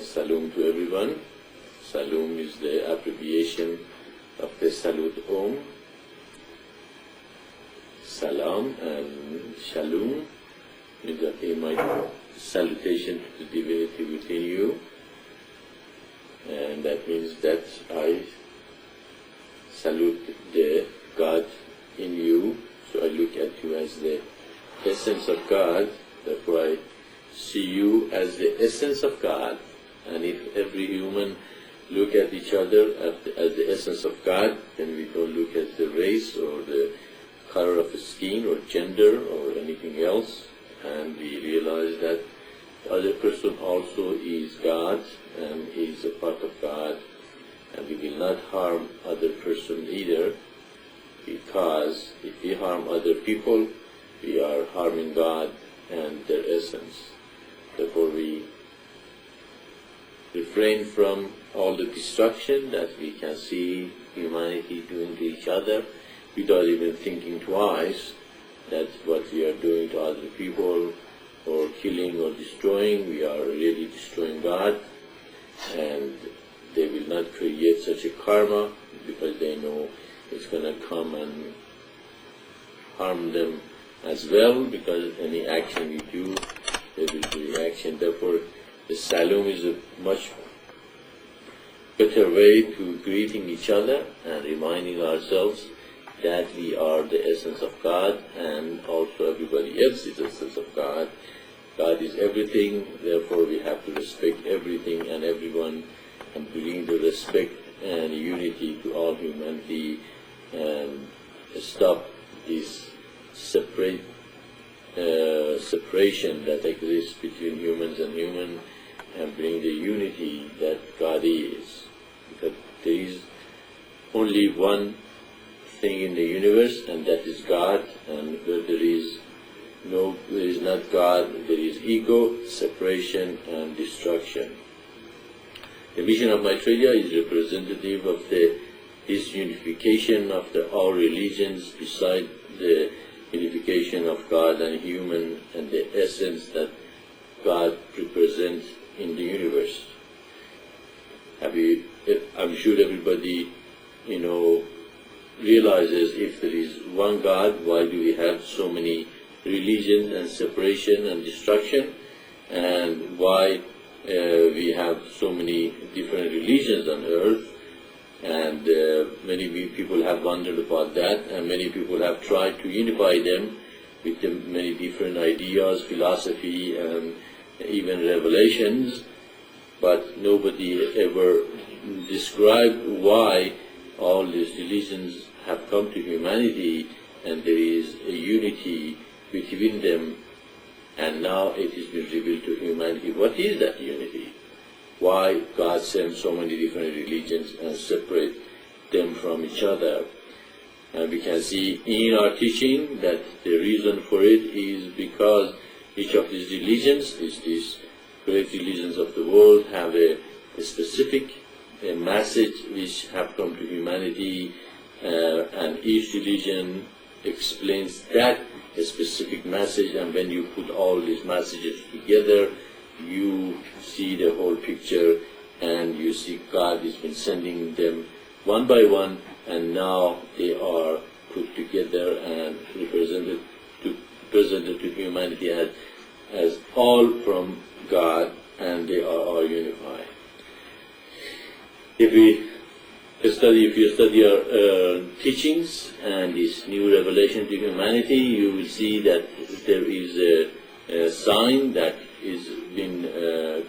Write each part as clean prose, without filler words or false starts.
Salum to everyone. Salum is the abbreviation of the Salute Om. Salam and Shalom is that my salutation to the divinity within you, and that means that I salute the God in you, so I look at you as the essence of God, therefore I see you as the essence of God. And if every human look at each other as the essence of God, then we don't look at the race or the color of the skin or gender or anything else, and we realize that the other person also is God and is a part of God, and we will not harm other person either, because if we harm other people, we are harming God and their essence. Therefore we refrain from all the destruction that we can see humanity doing to each other without even thinking twice that what we are doing to other people or killing or destroying, we are really destroying God, and they will not create such a karma because they know it's going to come and harm them as well, because any action you do, there will be reaction. Therefore, the Salom is a much better way to greeting each other and reminding ourselves that we are the essence of God, and also everybody else is the essence of God. God is everything, therefore we have to respect everything and everyone and bring the respect and unity to all humanity, and stop this separation that exists between humans and humans, and bring the unity that God is. Because there is only one thing in the universe, and that is God, and where there is not God, there is ego, separation and destruction. The mission of Maitreya is representative of this unification of all religions, beside the unification of God and human and the essence that God represents in the universe. I'm sure everybody, realizes if there is one God, why do we have so many religions and separation and destruction, and why we have so many different religions on earth. And many people have wondered about that, and many people have tried to unify them with the many different ideas, philosophy, and even revelations, but nobody ever described why all these religions have come to humanity, and there is a unity between them, and now it is been revealed to humanity. What is that unity? Why God sent so many different religions and separate them from each other? And we can see in our teaching that the reason for it is because each of these religions, these great religions of the world, have a specific message which have come to humanity, and each religion explains that a specific message, and when you put all these messages together, you see the whole picture, and you see God has been sending them one by one, and now they are put together and presented to humanity as all from God, and they are all unified. If you study our teachings and this new revelation to humanity, you will see that there is a sign that is been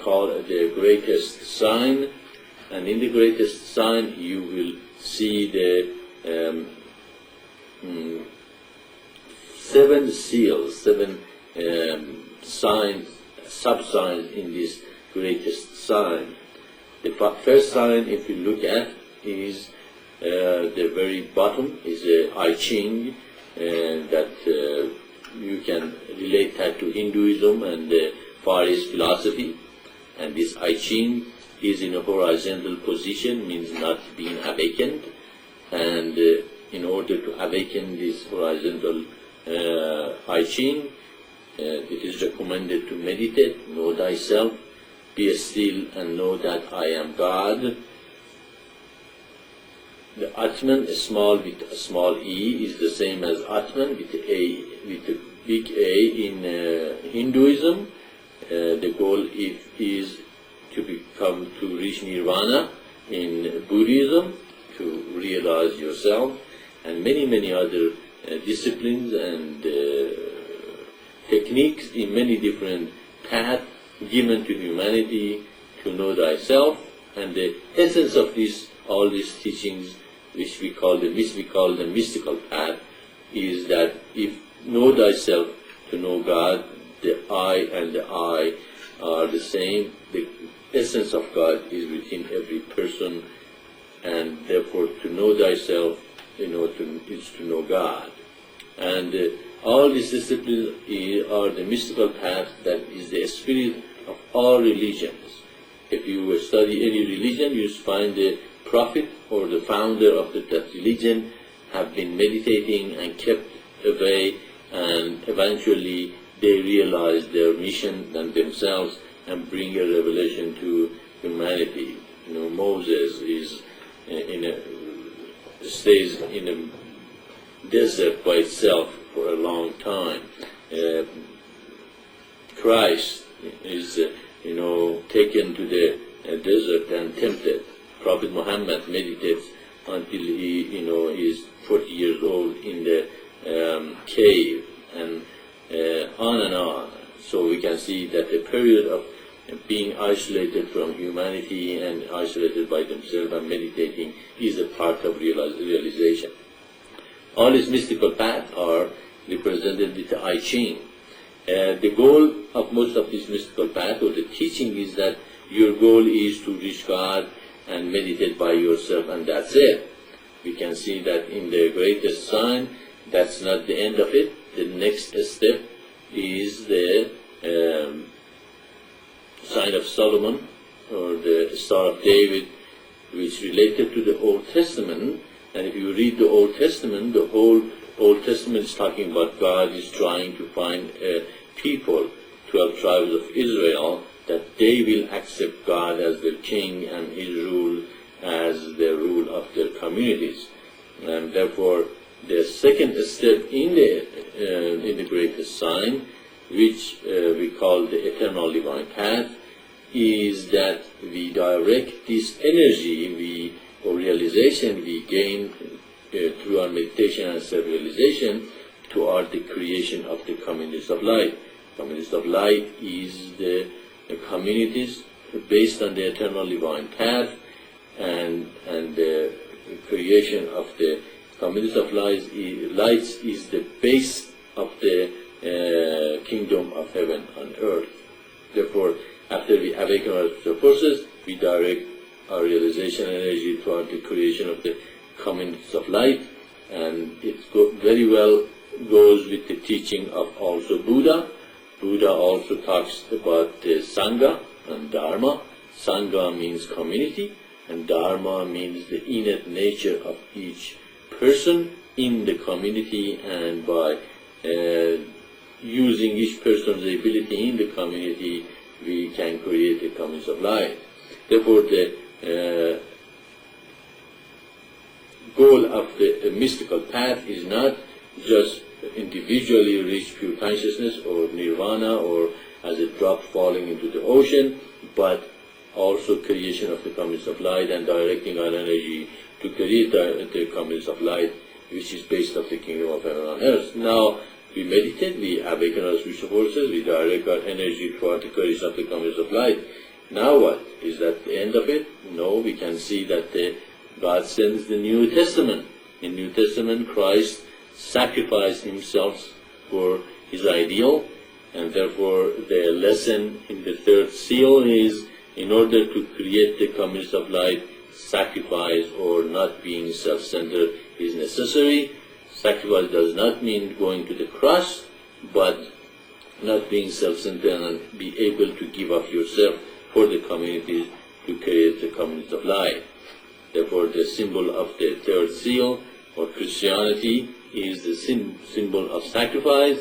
called the greatest sign, and in the greatest sign you will see the 7 seals, 7 signs, sub-signs in this greatest sign. The first sign, if you look at, is the very bottom, is I Ching, that you can relate that to Hinduism and the Far East philosophy. And this I Ching is in a horizontal position, means not being awakened. And in order to awaken this horizontal I Ching, it is recommended to meditate, know thyself, be still and know that I am God. The Atman, small with a small e, is the same as Atman with a big A in Hinduism. The goal is to reach Nirvana in Buddhism, to realize yourself, and many other disciplines and techniques in many different paths given to humanity to know thyself. And the essence of all these teachings, which we call the mystical path, is that if know thyself to know God, the I and the I are the same. The essence of God is within every person, and therefore to know thyself, is to know God. And all these disciplines are the mystical path that is the spirit of all religions. If you study any religion, you find the prophet or the founder of that religion have been meditating and kept away, and eventually they realize their mission and themselves and bring a revelation to humanity. Moses stays in a desert by itself for a long time. Christ is, taken to the desert and tempted. Prophet Muhammad meditates until he, is 40 years old in the cave, and on and on. So we can see that the period of being isolated from humanity and isolated by themselves and meditating is a part of realization. All these mystical paths are represented with the I Ching. The goal of most of these mystical paths, or the teaching, is that your goal is to reach God and meditate by yourself, and that's it. We can see that in the greatest sign, that's not the end of it. The next step is the sign of Solomon, or the Star of David, which related to the Old Testament. And if you read the Old Testament, the whole Old Testament is talking about God is trying to find people, 12 tribes of Israel, that they will accept God as their king and his rule as the rule of their communities. And therefore, the second step in the greatest sign, which we call the eternal divine path, is that we direct this energy or realization we gain through our meditation and self-realization toward the creation of the communities of light. Communities of light is the communities based on the eternal divine path, and the creation of the communities of lights is the base of the kingdom of heaven on earth. Therefore, after we awaken our spiritual forces, we direct our realization energy toward the creation of the communities of light, and it very well goes with the teaching of also Buddha. Buddha also talks about the Sangha and Dharma. Sangha means community, and Dharma means the innate nature of each person in the community, and by using each person's ability in the community, we can create a community of light. Therefore, the goal of the mystical path is not just individually reach pure consciousness or nirvana or as a drop falling into the ocean, but also creation of the communities of light and directing our energy to create the communities of light, which is based on the kingdom of heaven on earth. Now, we meditate, we awaken our spiritual forces, we direct our energy toward the creation of the communities of light. Now what? Is that the end of it? No, we can see that God sends the New Testament. In New Testament, Christ sacrificed himself for his ideal, and therefore the lesson in the third seal is, in order to create the communities of light, sacrifice or not being self-centered is necessary. Sacrifice does not mean going to the cross, but not being self-centered and be able to give up yourself for the communities to create the communities of light. Therefore, the symbol of the third seal, or Christianity, is the symbol of sacrifice,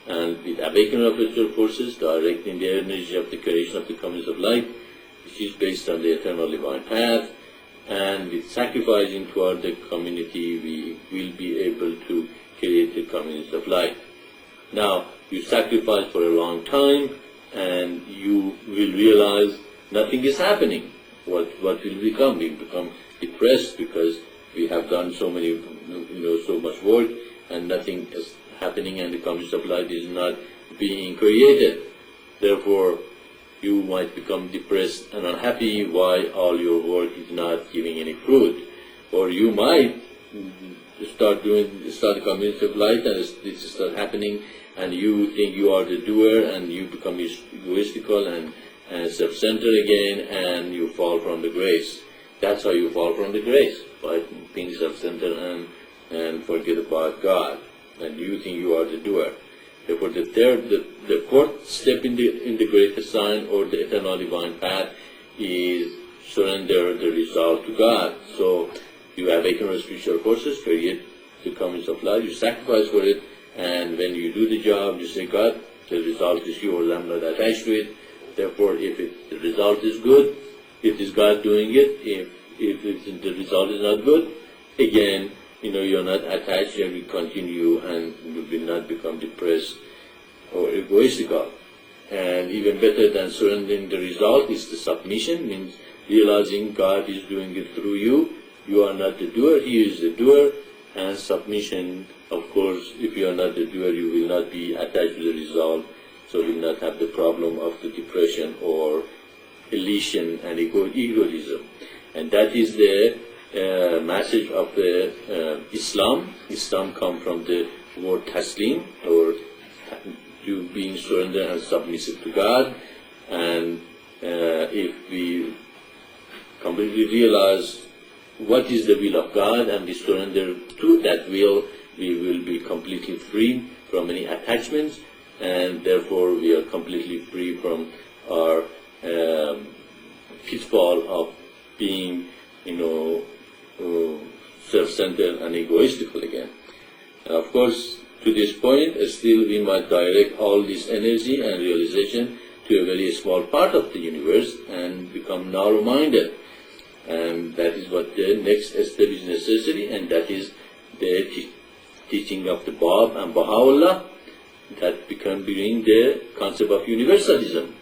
and with awakening of spiritual forces, directing the energy of the creation of the communities of light, which is based on the eternal divine path, and with sacrificing toward the community, we will be able to create the communities of light. Now, you sacrifice for a long time, and you will realize nothing is happening. What will become? We become depressed because we have done so much work, and nothing is happening, and the communities of light is not being created. Therefore, you might become depressed and unhappy why all your work is not giving any fruit. Or you might start the community of light, and this starts happening, and you think you are the doer, and you become egoistical and self-centered again, and you fall from the grace. That's how you fall from the grace, by being self-centered and forget about God, and you think you are the doer. Therefore, the fourth step in the great sign or the eternal divine path is surrender the result to God. So you awaken your spiritual forces, create the communities of light, you sacrifice for it, and when you do the job, you say, God, the result is yours, I'm not attached to it. Therefore, if the result is good, it is God doing it. If the result is not good, again, you're not attached, and you continue, and you will not become depressed or egoistical. And even better than surrendering the result is the submission, means realizing God is doing it through you. You are not the doer, He is the doer. And submission, of course, if you are not the doer, you will not be attached to the result, so will not have the problem of the depression or elation and egoism. And that is the message of the Islam. Islam comes from the word taslim, or you being surrendered and submissive to God. And if we completely realize what is the will of God and we surrender to that will, we will be completely free from any attachments, and therefore we are completely free from our pitfall of being, self-centered and egoistical again. And of course, to this point, still we might direct all this energy and realization to a very small part of the universe and become narrow-minded. And that is what the next step is necessary, and that is the teaching of the Bab and Baha'u'llah, that become bring the concept of universalism.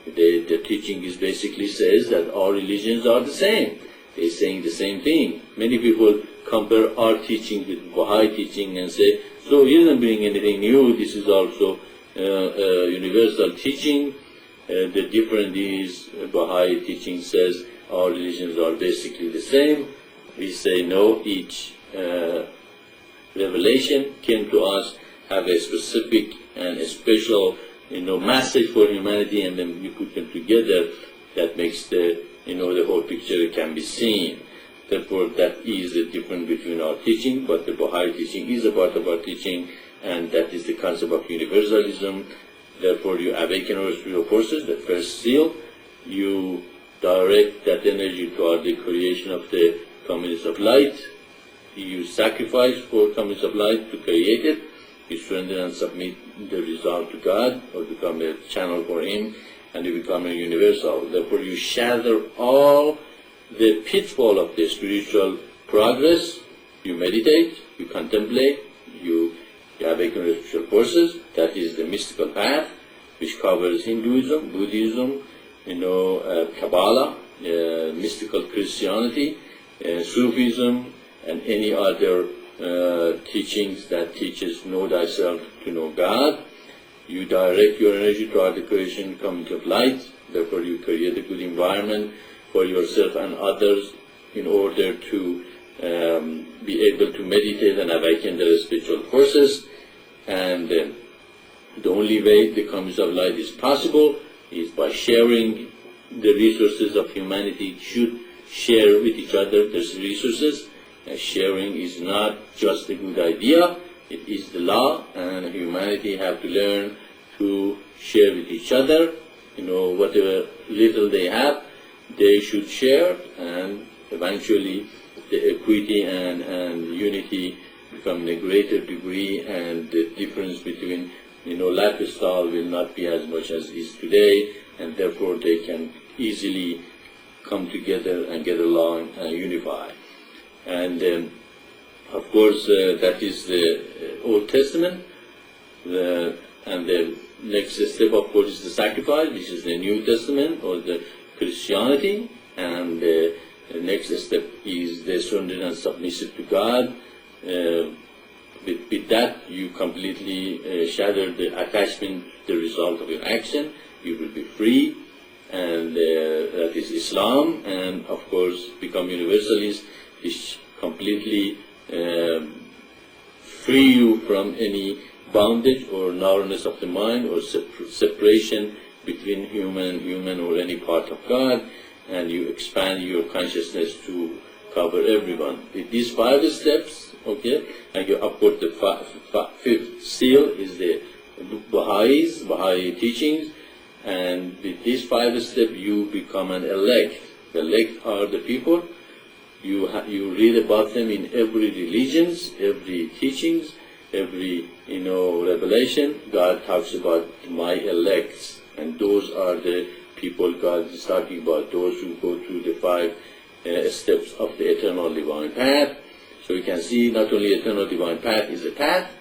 The teaching is basically says that all religions are the same. They're saying the same thing. Many people compare our teaching with Baha'i teaching and say, so he doesn't bring anything new, this is also universal teaching. The difference is Baha'i teaching says all religions are basically the same. We say no, each revelation came to us, have a specific and a special message for humanity, and then we put them together. That makes the whole picture can be seen. Therefore, that is the difference between our teaching, but the Baha'i teaching is a part of our teaching, and that is the concept of universalism. Therefore, you awaken our spiritual forces, the first seal. You direct that energy toward the creation of the communities of light. You sacrifice for communities of light to create it. You surrender and submit the result to God, or become a channel for Him, and you become a universal. Therefore, you shatter all the pitfall of the spiritual progress. You meditate, you contemplate, you awaken your spiritual forces. That is the mystical path, which covers Hinduism, Buddhism, Kabbalah, mystical Christianity, Sufism, and any other teachings that teaches know thyself to know God. You direct your energy toward the creation community of light. Therefore, you create a good environment for yourself and others in order to be able to meditate and awaken their spiritual forces. And the only way the community of light is possible is by sharing the resources of humanity. Should share with each other these resources. Sharing is not just a good idea, it is the law, and humanity have to learn to share with each other. Whatever little they have, they should share, and eventually the equity and unity become in a greater degree, and the difference between lifestyle will not be as much as it is today, and therefore they can easily come together and get along and unify. And of course, that is the Old Testament. And the next step, of course, is the sacrifice, which is the New Testament or the Christianity. And the next step is the surrender and submissive to God. With that, you completely shatter the attachment, the result of your action. You will be free, and that is Islam. And of course, become universalist, which completely free you from any bondage or narrowness of the mind or separation between human or any part of God, and you expand your consciousness to cover everyone. With these 5 steps, okay, and you upward the 5th seal is the Baha'i teachings, and with these 5 steps you become an elect. The elect are the people. You read about them in every religions, every teachings, every revelation. God talks about my elects, and those are the people God is talking about, those who go through the 5 steps of the eternal divine path. So you can see not only eternal divine path is a path,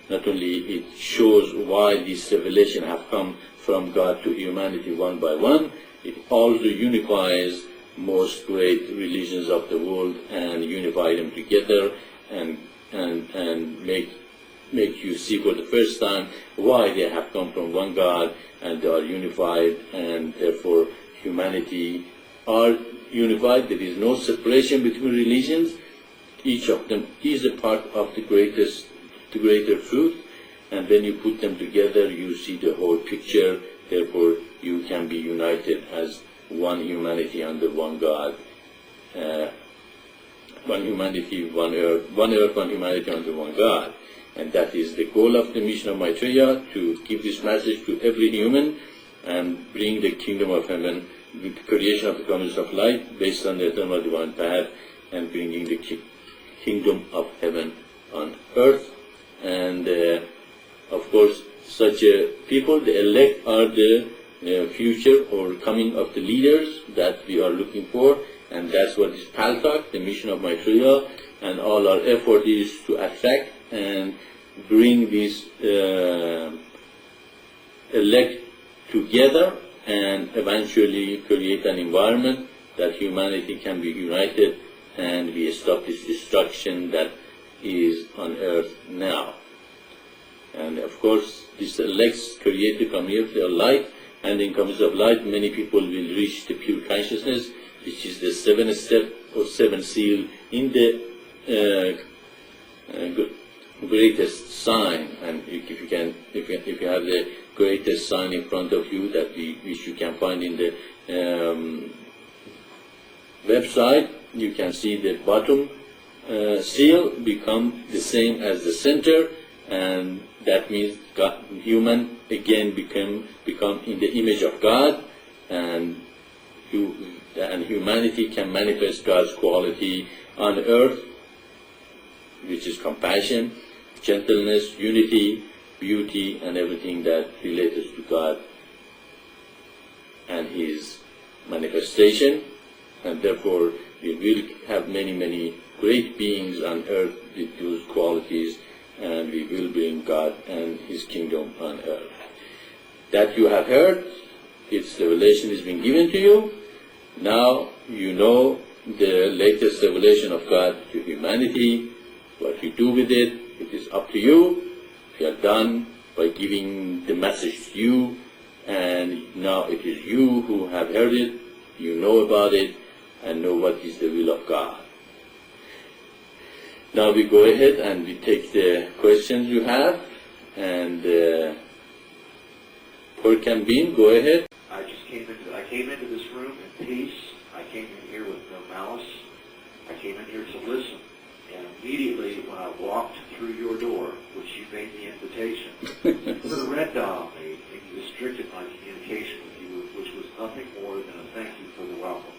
not only it shows why this revelation have come from God to humanity one by one, it also unifies most great religions of the world and unify them together and make you see for the first time why they have come from one God and they are unified, and therefore humanity are unified. There is no separation between religions. Each of them is a part of the greater truth, and when you put them together you see the whole picture. Therefore you can be united as one humanity under one God, one humanity, one earth, one humanity under one God. And that is the goal of the mission of Maitreya, to give this message to every human and bring the kingdom of heaven, the creation of the community of light based on the eternal divine path, and bringing the kingdom of heaven on earth. And of course, such people, the elect, are the future or coming of the leaders that we are looking for, and that's what is Paltak, the mission of Maitreya, and all our effort is to attract and bring these elect together and eventually create an environment that humanity can be united and we stop this destruction that is on earth now. And of course, this elects create the community of light, and in community of light many people will reach the pure consciousness, which is the 7th step or 7th seal in the greatest sign. And if you have the greatest sign in front of you, which you can find in the website, you can see the bottom seal become the same as the center, and that means God, human again become in the image of God, and humanity can manifest God's quality on earth, which is compassion, gentleness, unity, beauty, and everything that relates to God and His manifestation. And therefore we will have many great beings on earth with those qualities, and we will bring God and His kingdom on earth. That you have heard, its revelation has been given to you. Now you know the latest revelation of God to humanity. What you do with it, it is up to you. We are done by giving the message to you, and now it is you who have heard it, you know about it, and know what is the will of God. Now we go ahead and we take the questions you have, and Pork and Bean, go ahead. I came into this room in peace. I came in here with no malice. I came in here to listen. And immediately when I walked through your door, which you made the invitation, put a red dot on me and you restricted my communication with you, which was nothing more than a thank you for the welcome.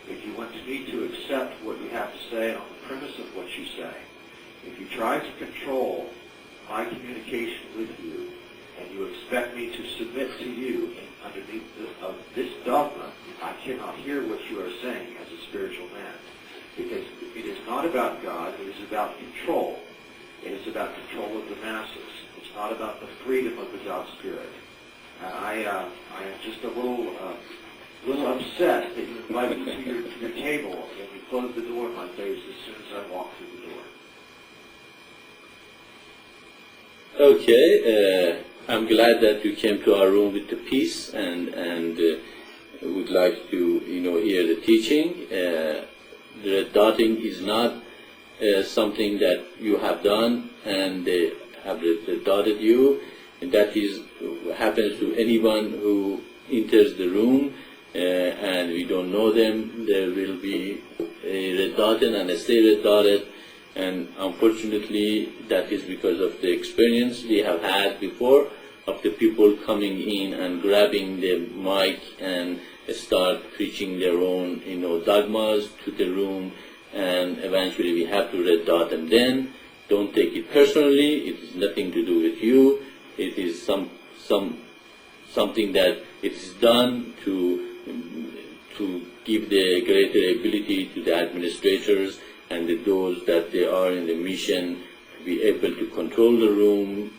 If you want me to accept what you have to say on the premise of what you say, if you try to control my communication with you and you expect me to submit to you underneath of this dogma, I cannot hear what you are saying as a spiritual man. Because it is not about God, it is about control. It is about control of the masses. It's not about the freedom of the God Spirit. I am just a little upset that you invited me to your table and you closed the door in my face as soon as I walked through the door. Okay, I'm glad that you came to our room with the peace and would like to hear the teaching. The red dotting is not something that you have done and they have red dotted you. And that is happens to anyone who enters the room and we don't know them. There will be a red dotted and a stay red dotted. And unfortunately, that is because of the experience we have had before of the people coming in and grabbing the mic and start preaching their own, dogmas to the room, and eventually we have to red dot them. Then don't take it personally. It is nothing to do with you. It is something that it is done to give the greater ability to the administrators and those that they are in the mission to be able to control the room,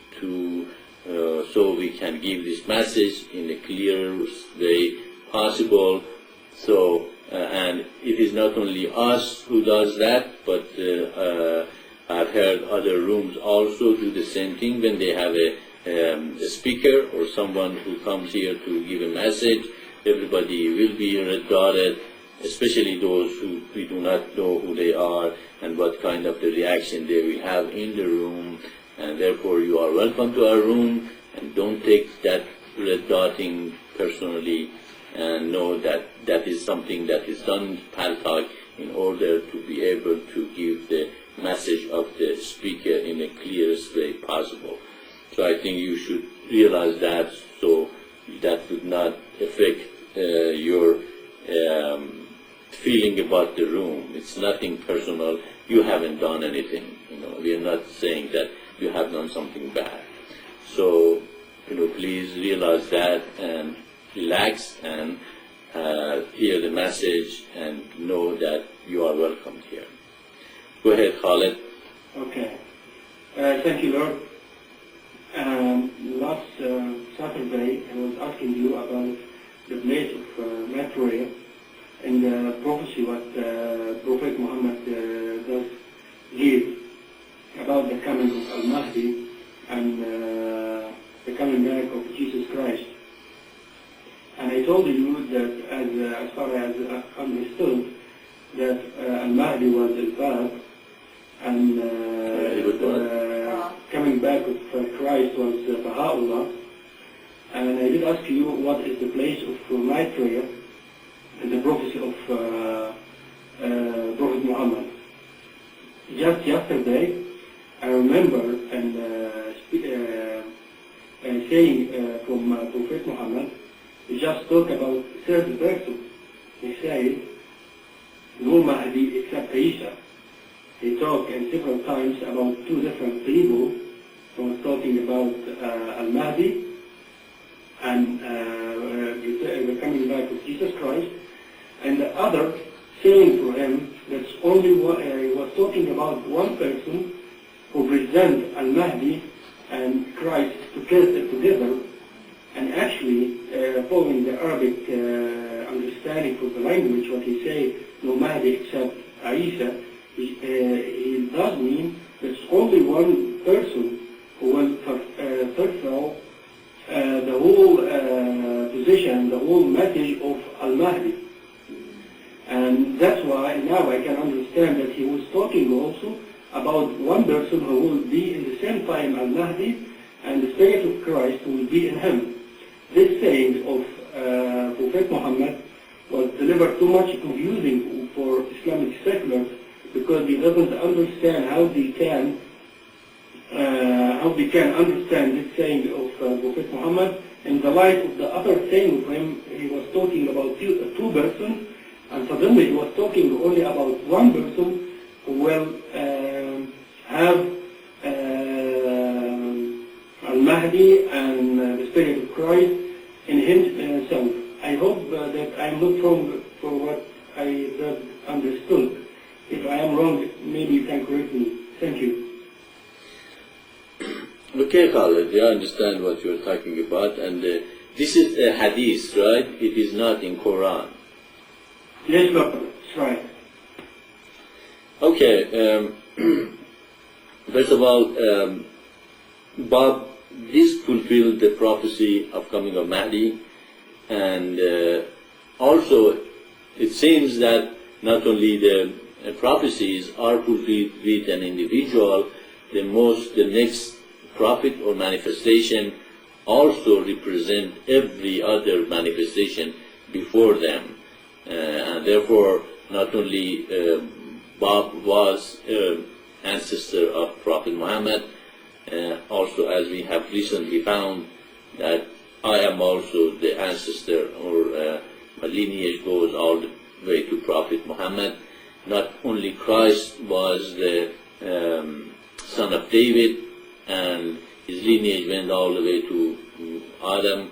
so we can give this message in the clearest way possible. So, and it is not only us who does that, but I've heard other rooms also do the same thing when they have a speaker or someone who comes here to give a message. Everybody will be red dotted, especially those who we do not know who they are and what kind of the reaction they will have in the room. And therefore you are welcome to our room, and don't take that red dotting personally, and know that that is something that is done in Paltalk in order to be able to give the message of the speaker in the clearest way possible. So I think you should realize that, so that would not affect your feeling about the room. It's nothing personal. You haven't done anything. We are not saying that you have done something bad. So, please realize that and relax and hear the message and know that you are welcomed here. Go ahead, Khaled. Okay. Thank you, Lord. Last Saturday, I was asking you about the place of Maitreya and the prophecy what Prophet Muhammad does give about the coming of Al-Mahdi and the coming back of Jesus Christ. And I told you that as far as I understood, that Al-Mahdi was al-Bab, and coming back of Christ was Baha'u'llah. And I did ask you what is the place of Maitreya in the prophecy of Prophet Muhammad. Just yesterday, I remember saying from Prophet Muhammad, he just talked about third person. He said, no Mahdi except Isa. He talked several times about two different people. He was talking about Al-Mahdi and the coming back of Jesus Christ, and the other saying to him that's only one, he was talking about one person who presents Al-Mahdi and Christ together, and actually following the Arabic understanding for the language, what he say, no Mahdi except Isa, he does mean there's only one person who will fulfill the whole position, the whole message of Al-Mahdi. And that's why now I can understand that he was talking also about one person who will be in the same time Al-Mahdi and the Spirit of Christ who will be in him. This saying of Prophet Muhammad was delivered too much confusing for Islamic seculars, because he doesn't understand how they can understand this saying of Prophet Muhammad in the light of the other saying of him. He was talking about two persons, and suddenly he was talking only about one person who will have Al-Mahdi and Spirit of Christ in Himself. I hope that I'm not wrong for what I understood. If I am wrong, maybe you can correct me. Thank you. Okay, Khalid, I understand what you're talking about, and this is a hadith, right? It is not in Quran. Yes, Doctor, that's right. Okay, first of all, Bob, this fulfilled the prophecy of coming of Mahdi, and also it seems that not only the prophecies are fulfilled with an individual, the next prophet or manifestation also represent every other manifestation before them. And therefore, not only Bob was ancestor of Prophet Muhammad, also as we have recently found that I am also the ancestor, or my lineage goes all the way to Prophet Muhammad. Not only Christ was the son of David, and his lineage went all the way to Adam,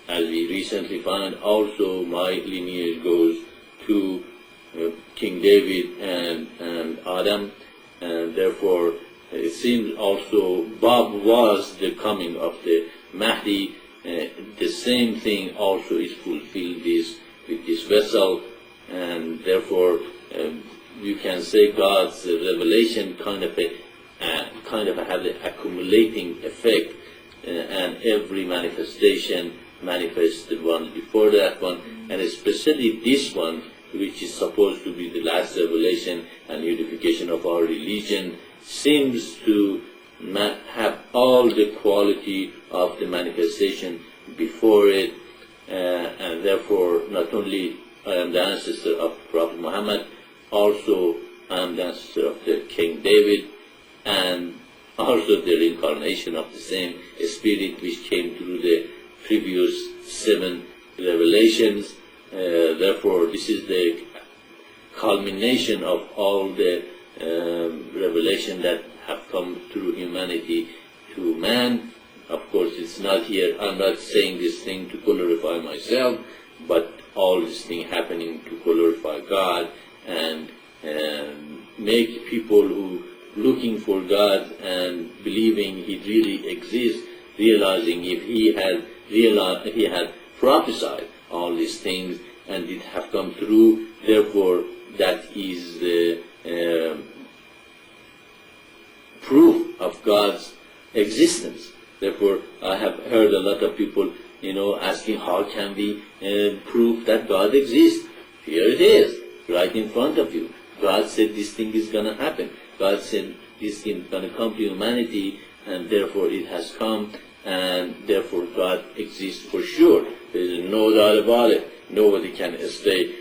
as we recently found, also my lineage goes to King David and Adam, and therefore it seems also Bob was the coming of the Mahdi. The same thing also is fulfilled with this vessel, and therefore you can say God's revelation kind of had an accumulating effect, and every manifestation manifests the one before that one, and especially this one, which is supposed to be the last revelation and unification of our religion, seems to have all the quality of the manifestation before it, and therefore not only I am the ancestor of Prophet Muhammad, also I am the ancestor of the King David, and also the reincarnation of the same spirit which came through the previous 7 revelations. Therefore, this is the culmination of all the revelation that have come through humanity to man. Of course, it's not here, I'm not saying this thing to glorify myself, but all this thing happening to glorify God and make people who looking for God and believing He really exists, realizing if He had prophesied all these things and it have come true, therefore that is the proof of God's existence. Therefore, I have heard a lot of people, asking how can we prove that God exists? Here it is, right in front of you. God said this thing is going to happen. God said this thing is going to come to humanity, and therefore it has come, and therefore God exists for sure. There is no doubt about it. Nobody can stay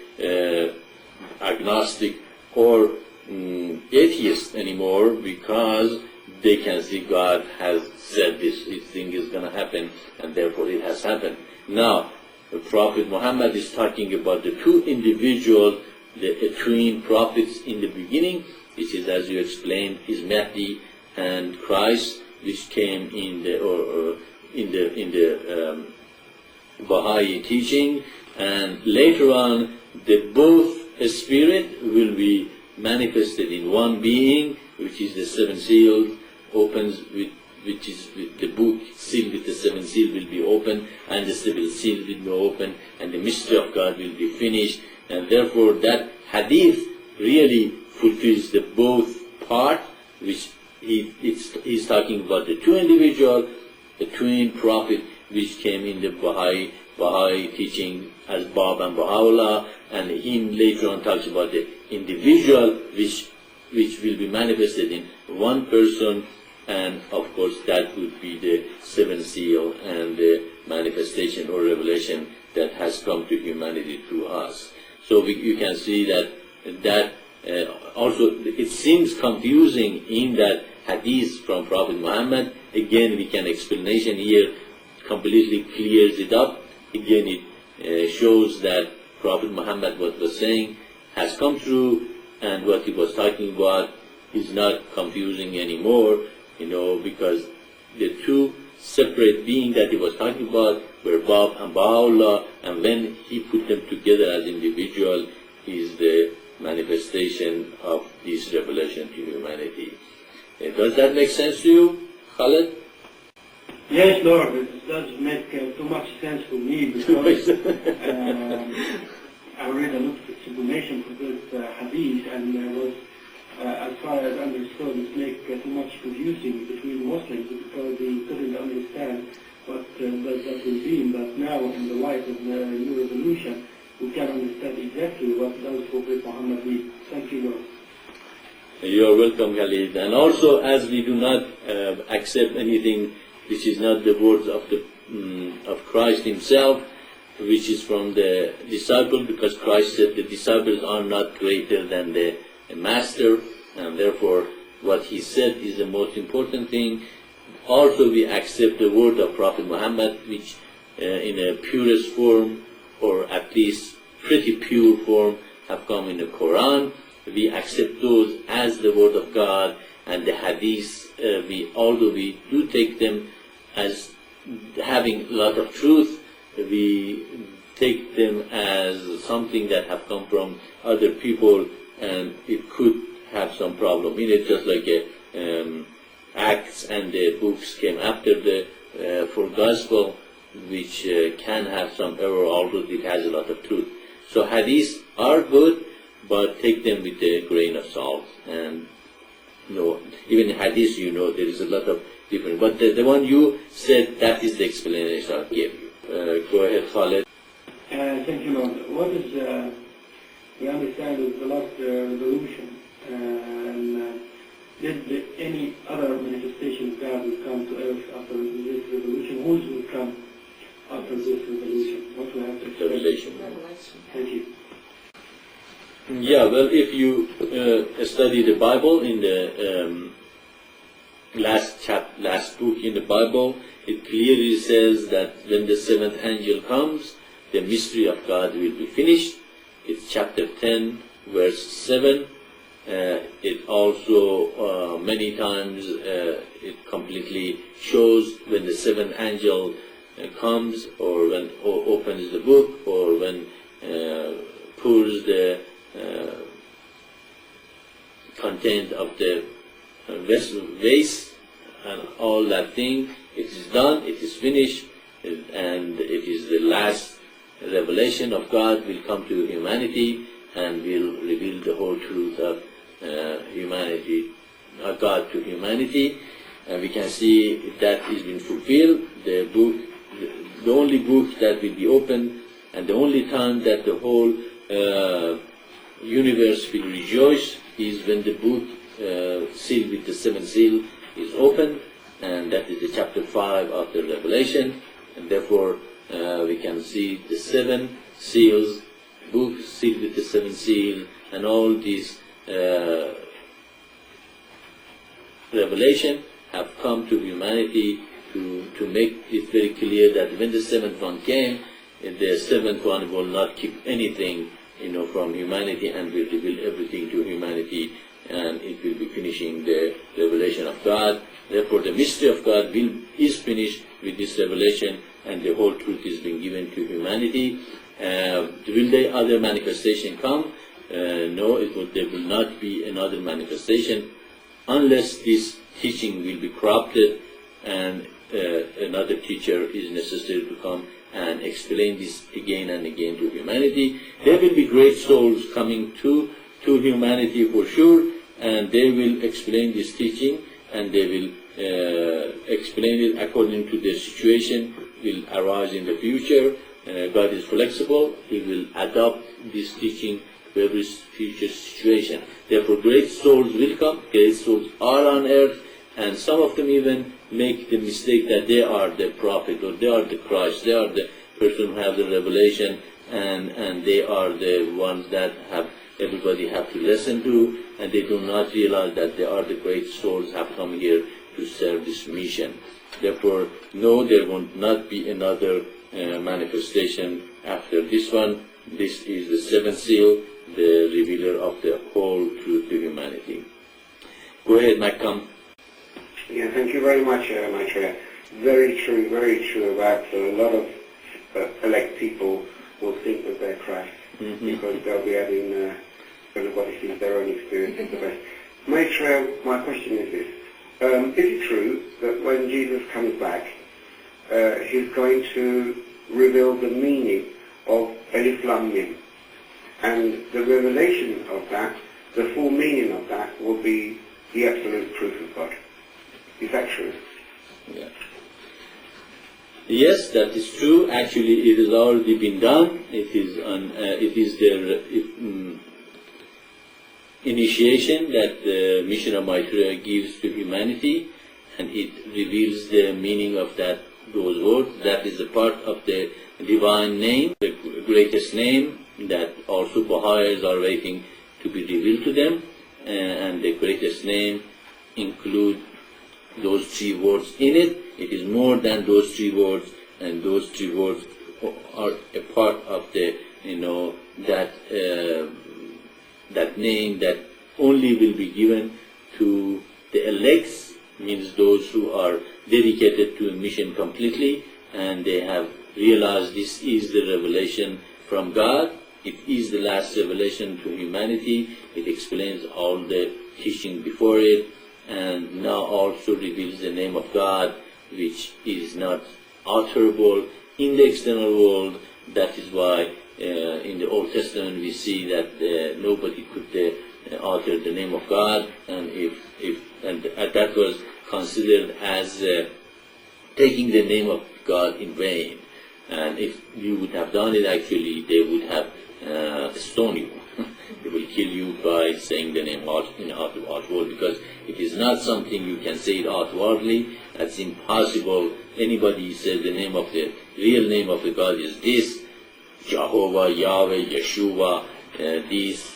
agnostic or atheist anymore, because they can see God has said this thing is going to happen, and therefore it has happened. Now, the Prophet Muhammad is talking about the 2 individuals, the twin prophets in the beginning, which is, as you explained, is Mahdi and Christ, which came in the Baha'i teaching, and later on, both spirit will be manifested in one being, which is the 7 seals, opens with, which is with the book sealed with the 7 seals will be open, and the 7 seals will be open, and the mystery of God will be finished, and therefore that hadith really fulfills the both part, which he's talking about the 2 individuals, the twin prophet which came in the Baha'i teaching as Bab and Baha'u'llah, and him later on talks about the individual which will be manifested in one person, and of course that would be the 7 seal and the manifestation or revelation that has come to humanity through us. So you can see that also it seems confusing in that hadith from Prophet Muhammad. Again, we can explanation here completely clears it up. Again, it shows that Prophet Muhammad, what was saying, has come true, and what he was talking about is not confusing anymore, because the 2 separate being that he was talking about were Bab and Baha'u'llah, and when he put them together as individual, is the manifestation of this revelation to humanity. Does that make sense to you, Khaled? Yes, Lord, it does make too much sense to me because I read a lot of explanation for this hadith, and was, as far as I understood, it makes too much confusing between Muslims because they couldn't understand what does that will mean. But now, in the light of the new revolution, we can understand exactly what does Prophet Muhammad mean. Thank you, Lord. You are welcome, Khalid. And also, as we do not accept anything which is not the words of of Christ Himself, which is from the disciple, because Christ said the disciples are not greater than the master, and therefore what He said is the most important thing. Also, we accept the word of Prophet Muhammad, which in a purest form, or at least pretty pure form, have come in the Quran. We accept those as the word of God, and the hadiths, although we do take them as having a lot of truth, we take them as something that have come from other people, and it could have some problem in it, just like Acts and the books came after the for Gospel, which can have some error, although it has a lot of truth. So hadiths are good, but take them with a grain of salt. And even hadiths, there is a lot of different. But the one you said, that is the explanation I'll give you. Go ahead, Khaled. Thank you, Lord. What is, we understand is the last revolution, and did any other manifestation of God will come to earth after this revolution? Whose will come after this revolution? What will have to expect? Revelation. Thank you. Yeah, well, if you study the Bible in the last book in the Bible, it clearly says that when the seventh angel comes, the mystery of God will be finished. It's chapter 10, verse 7. It also, many times, it completely shows when the seventh angel comes, or when opens the book, or when pours the content of the vase, and all that thing. It is done, it is finished, and it is the last revelation of God will come to humanity and will reveal the whole truth of humanity, God to humanity. And we can see that has been fulfilled. The book, the only book that will be opened, and the only time that the whole universe will rejoice is when the book sealed with the seventh seal is opened, and that is the chapter 5 of the Revelation. And therefore we can see the 7 seals, book sealed with the 7th seal, and all these revelation have come to humanity to make it very clear that when the 7th one came, the 7th one will not keep anything from humanity, and will reveal everything to humanity, and it will be finishing the revelation of God. Therefore, the mystery of God is finished with this revelation, and the whole truth is being given to humanity. Will the other manifestation come? No, there will not be another manifestation unless this teaching will be corrupted, and another teacher is necessary to come and explain this again and again to humanity. There will be great souls coming to humanity for sure, and they will explain this teaching, and they will explain it according to the situation will arise in the future. God is flexible. He will adapt this teaching to every future situation. Therefore, great souls will come. Great souls are on earth, and some of them even make the mistake that they are the prophet, or they are the Christ, they are the person who have the revelation, and they are the ones that everybody have to listen to, and they do not realize that they are the great souls have come here to serve this mission. Therefore, no, there will not be another manifestation after this one. This is the 7th seal, the revealer of the whole truth to humanity. Go ahead, Malcolm. Yeah, thank you very much, Maitreya. very true about a lot of elect people will think that they're Christ because they'll be adding what is their own experience is the best. Maitreya, my question is this. Is it true that when Jesus comes back, he's going to reveal the meaning of Alif Lam Mim? And the revelation of that, the full meaning of that, will be the absolute proof of God. Is that true? Yeah. Yes, that is true. Actually, it has already been done. It is the initiation that the mission of Maitreya gives to humanity, and it reveals the meaning of those words. That is a part of the divine name, the greatest name that also Baha'is are waiting to be revealed to them, and the greatest name include those 3 words in it. It is more than those 3 words, and those 3 words are a part of the, that name that only will be given to the elects, means those who are dedicated to a mission completely, and they have realized this is the revelation from God. It is the last revelation to humanity. It explains all the teaching before it, and now also reveals the name of God, which is not utterable in the external world. That is why in the Old Testament we see that nobody could utter the name of God, and that was considered as taking the name of God in vain. And if you would have done it, actually they would have stoned you. They will kill you by saying the name outward, because it is not something you can say it outwardly. That's impossible. Anybody says the real name of the God is this, Jehovah, Yahweh, Yeshua, this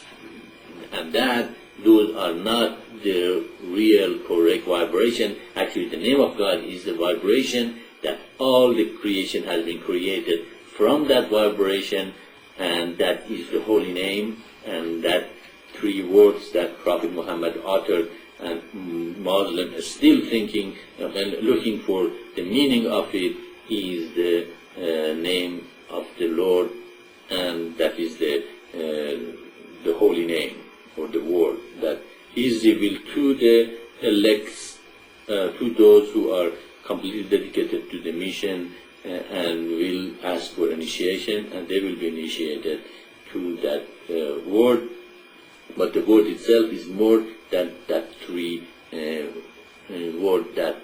and that, those are not the real correct vibration. Actually, the name of God is the vibration that all the creation has been created from that vibration, and that is the holy name. And that 3 words that Prophet Muhammad uttered, and Muslims are still thinking and looking for the meaning of it, is the name of the Lord, and that is the holy name, or the word that is revealed to the elects, to those who are completely dedicated to the mission, and will ask for initiation, and they will be initiated to that word. But the word itself is more than that 3 word that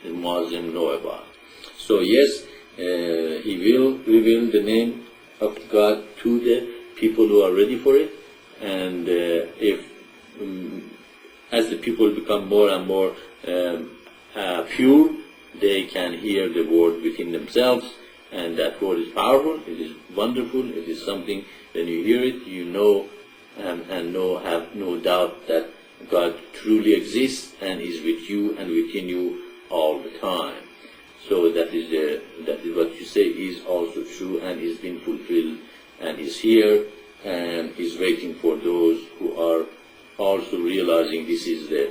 the Muslims know about. So yes, he will reveal the name of God to the people who are ready for it, and if as the people become more and more pure, they can hear the word within themselves, and that word is powerful, it is wonderful, it is something, when you hear it, you know, and have no doubt that God truly exists and is with you and within you all the time. So that is what you say is also true, and is being fulfilled, and is here, and is waiting for those who are also realizing this is the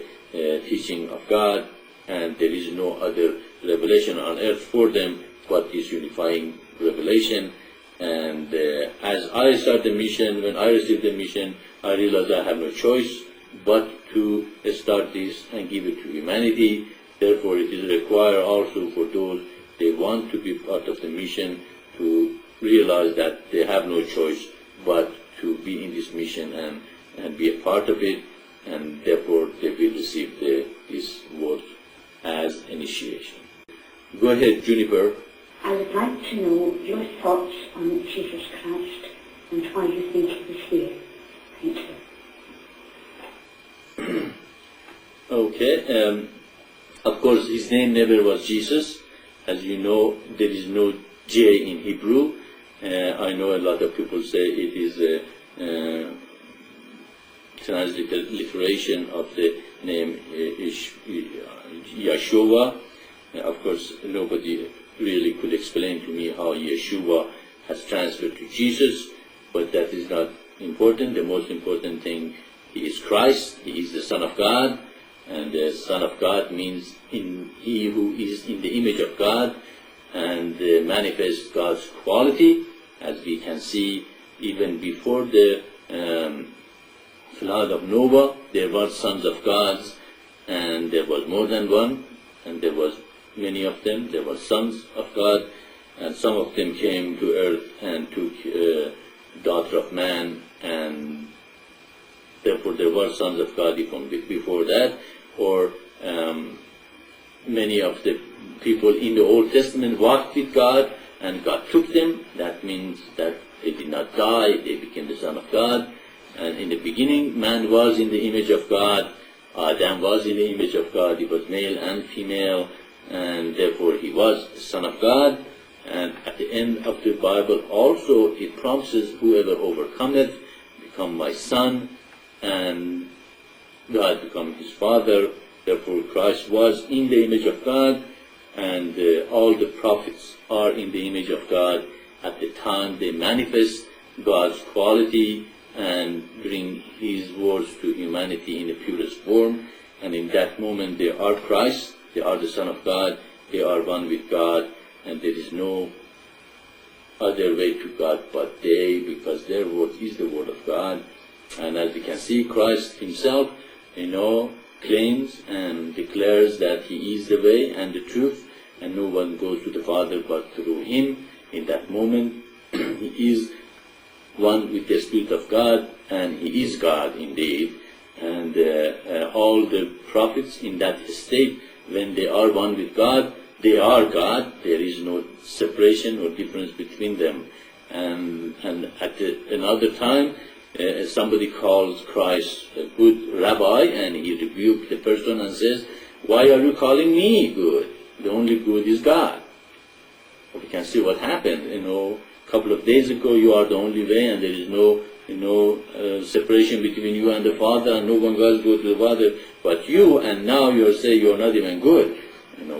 teaching of God, and there is no other revelation on earth for them but this unifying revelation. And as I start the mission, when I received the mission, I realized I have no choice but to start this and give it to humanity. Therefore, it is required also for those they want to be part of the mission to realize that they have no choice but to be in this mission and be a part of it, and therefore they will receive this word as initiation. Go ahead, Juniper. I would like to know your thoughts on Jesus Christ and why you think he was here. Thank you. Okay. Of course, his name never was Jesus. As you know, there is no J in Hebrew. I know a lot of people say it is a transliteration of the name Yeshua. Of course, nobody really could explain to me how Yeshua has transferred to Jesus, but that is not important. The most important thing, he is Christ, he is the Son of God, And the Son of God means he who is in the image of God and manifests God's quality. As we can see, even before the flood of Noah, there were sons of gods, and there was more than one, and there was many of them. There were sons of God, and some of them came to earth and took daughter of man, and therefore there were sons of God even before that. Or many of the people in the Old Testament walked with God, and God took them. That means that they did not die, they became the Son of God. And in the beginning, man was in the image of God. Adam was in the image of God. He was male and female, and therefore he was the Son of God. And at the end of the Bible also, it promises, whoever overcometh, become my son, and God become his father. Therefore Christ was in the image of God, and all the prophets are in the image of God at the time they manifest God's quality and bring his words to humanity in the purest form. And in that moment they are Christ, they are the Son of God, they are one with God, and there is no other way to God but they, because their word is the word of God. And as we can see, Christ himself, claims and declares that he is the way and the truth, and no one goes to the Father but through him. In that moment, he is one with the Spirit of God, and he is God indeed. And all the prophets in that state, when they are one with God, they are God. There is no separation or difference between them. And at another time, somebody calls Christ a good rabbi, and he rebukes the person and says, "Why are you calling me good? The only good is God." We can see what happened. A couple of days ago, you are the only way, and there is no separation between you and the Father, and no one else goes to the Father but you, and now you say you are not even good.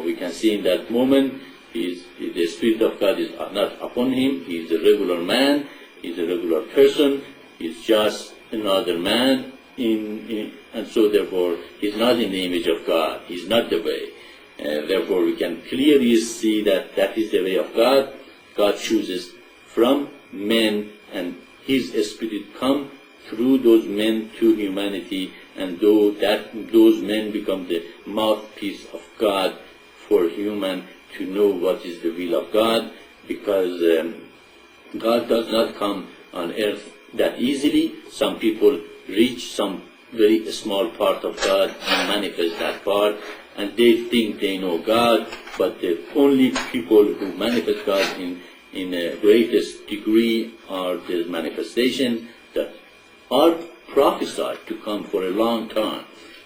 We can see in that moment, the Spirit of God is not upon him. He is a regular man, he is a regular person, he is just another man, and so therefore he is not in the image of God, he is not the way. Therefore we can clearly see that that is the way of God. God chooses from men, and his Spirit come through those men to humanity, and those men become the mouthpiece of God for human to know what is the will of God, because God does not come on earth that easily. Some people reach some very small part of God and manifest that part, and they think they know God, but the only people who manifest God in the greatest degree are the manifestation that are prophesied to come for a long time.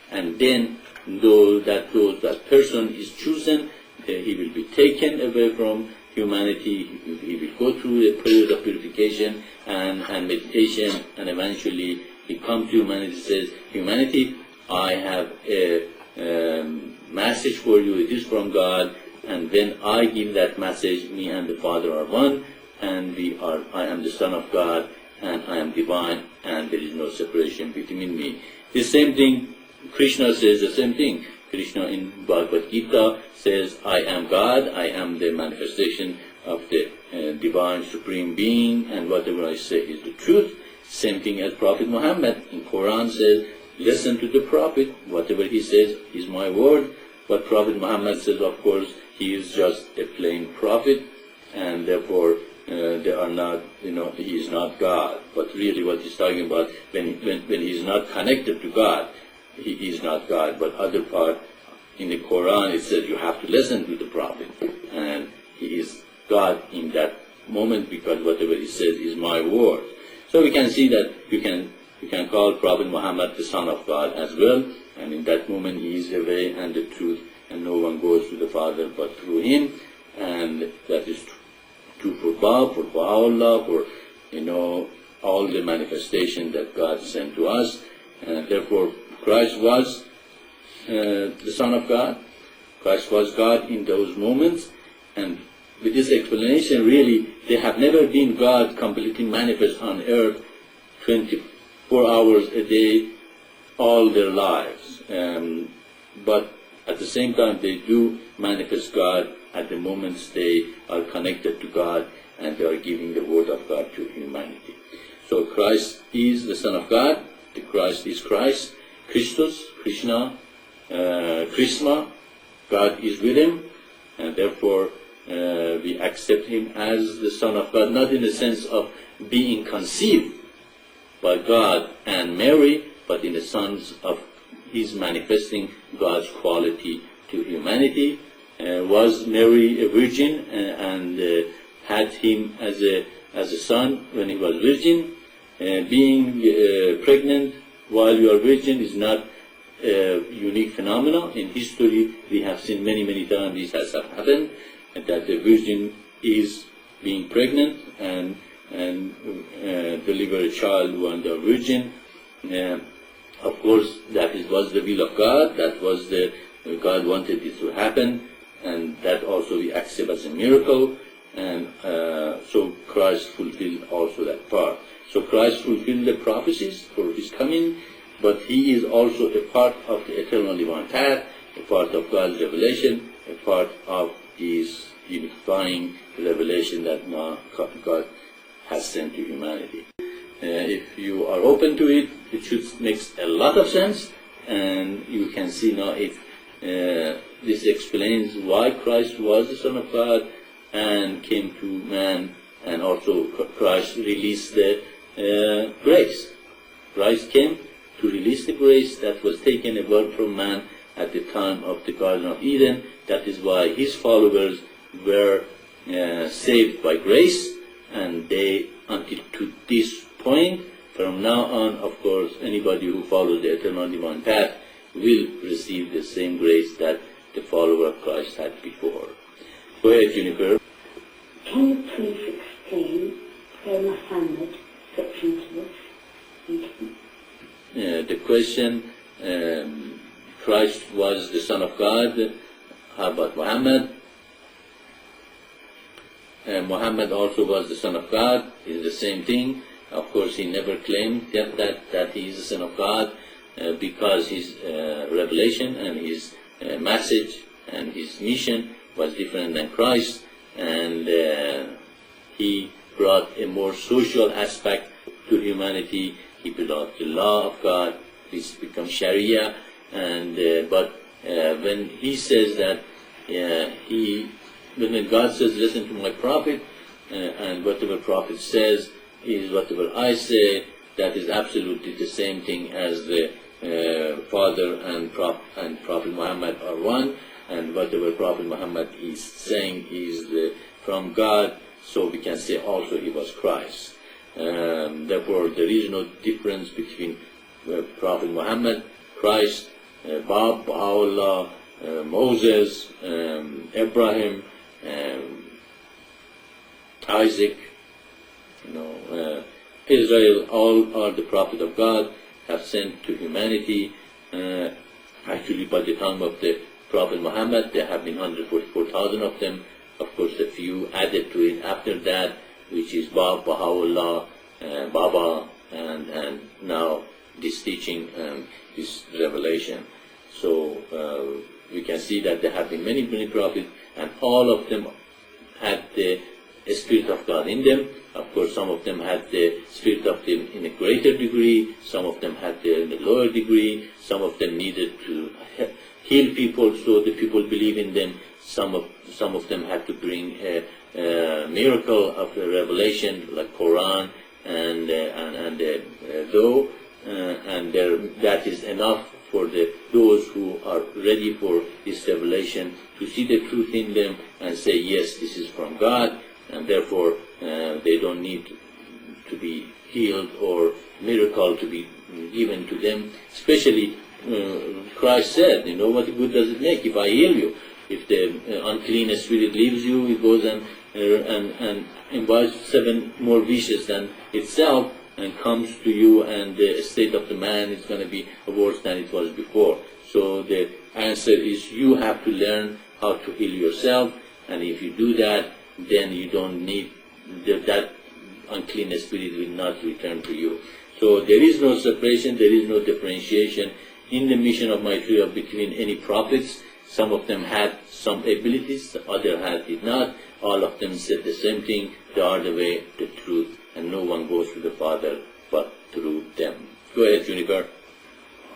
And then that person is chosen, he will be taken away from humanity, he will go through a period of purification and meditation, and eventually he comes to humanity and says, "Humanity, I have a message for you, it is from God, and when I give that message, me and the Father are one, and I am the Son of God, and I am divine, and there is no separation between me." The same thing, Krishna says the same thing. Krishna in Bhagavad Gita says, "I am God, I am the manifestation of the divine supreme being, and whatever I say is the truth." Same thing as Prophet Muhammad in Quran says, "Listen to the Prophet, whatever he says is my word." But Prophet Muhammad says, of course, he is just a plain prophet, and therefore they are not, he is not God. But really what he's talking about, when he is not connected to God, he is not God. But other part in the Quran, it says you have to listen to the prophet, and he is God in that moment, because whatever he says is my word. So we can see that you can call Prophet Muhammad the Son of God as well, and in that moment he is the way and the truth, and no one goes to the Father but through him. And that is true for Bab, for Baha'u'llah, for all the manifestation that God sent to us. And therefore Christ was the Son of God. Christ was God in those moments, and with this explanation, really, they have never been God completely manifest on earth 24 hours a day, all their lives. but at the same time they do manifest God at the moments they are connected to God and they are giving the word of God to humanity. So Christ is the Son of God, the Christ is Christ, Christus, Krishna, Chrisma, God is with him, and therefore we accept him as the Son of God, not in the sense of being conceived by God and Mary, but in the sense of his manifesting God's quality to humanity. Was Mary a virgin and had him as a son when he was virgin? Being pregnant while you are virgin is not a unique phenomenon. In history, we have seen many times this has happened, that the virgin is being pregnant and deliver a child when they are virgin. Of course, that was the will of God. That was God wanted it to happen, and that also we accept as a miracle. And so Christ fulfilled also that part. So Christ fulfilled the prophecies for his coming, but he is also a part of the eternal divine path, a part of God's revelation, a part of his unifying revelation that now God has sent to humanity. If you are open to it, it should make a lot of sense, and you can see now this explains why Christ was the Son of God and came to man, and also Christ released the grace. Christ came to release the grace that was taken away from man at the time of the Garden of Eden. That is why his followers were saved by grace, and they, until to this point, from now on, of course, anybody who follows the eternal divine path will receive the same grace that the follower of Christ had before. Go ahead, Juniper. Can you please explain where Muhammad fits into this? Thank you. The question, Christ was the Son of God. How about Muhammad? Muhammad also was the Son of God. It's the same thing. Of course, he never claimed that he is the Son of God because his revelation and his message and his mission was different than Christ, and he brought a more social aspect to humanity. He brought the law of God, which becomes Sharia, and but when he says that when God says, listen to my prophet, and whatever prophet says is whatever I say, that is absolutely the same thing as the Father and Prophet Muhammad are one, and whatever Prophet Muhammad is saying is from God, so we can say also he was Christ. Therefore, there is no difference between Prophet Muhammad, Christ, Baha'u'llah, Moses, Abraham, Isaac, Israel. All are the prophet of God, have sent to humanity. Actually, by the time of the Prophet Muhammad, there have been 144,000 of them. Of course, a few added to it after that, which is Baha'u'llah, Baba, and now this teaching and this revelation. So we can see that there have been many prophets, and all of them had the Spirit of God in them. Of course, some of them had the Spirit of them in a greater degree, some of them had it in a lower degree, some of them needed to heal people so the people believe in them, some of them had to bring a miracle of the revelation like Quran and Dawah, and that is enough for those who are ready for this revelation to see the truth in them and say, yes, this is from God, and therefore they don't need to be healed or miracle to be given to them. Especially Christ said, what good does it make if I heal you? If the unclean spirit leaves you, it goes and invites 7 more wishes than itself and comes to you, and the state of the man is going to be worse than it was before. So the answer is you have to learn how to heal yourself, and if you do that, then you don't need that unclean spirit will not return to you. So there is no separation, there is no differentiation in the mission of Maitreya between any prophets. Some of them had some abilities, the other did not. All of them said the same thing, they are the way, the truth, and no one goes to the Father but through them. Go ahead, Juniper.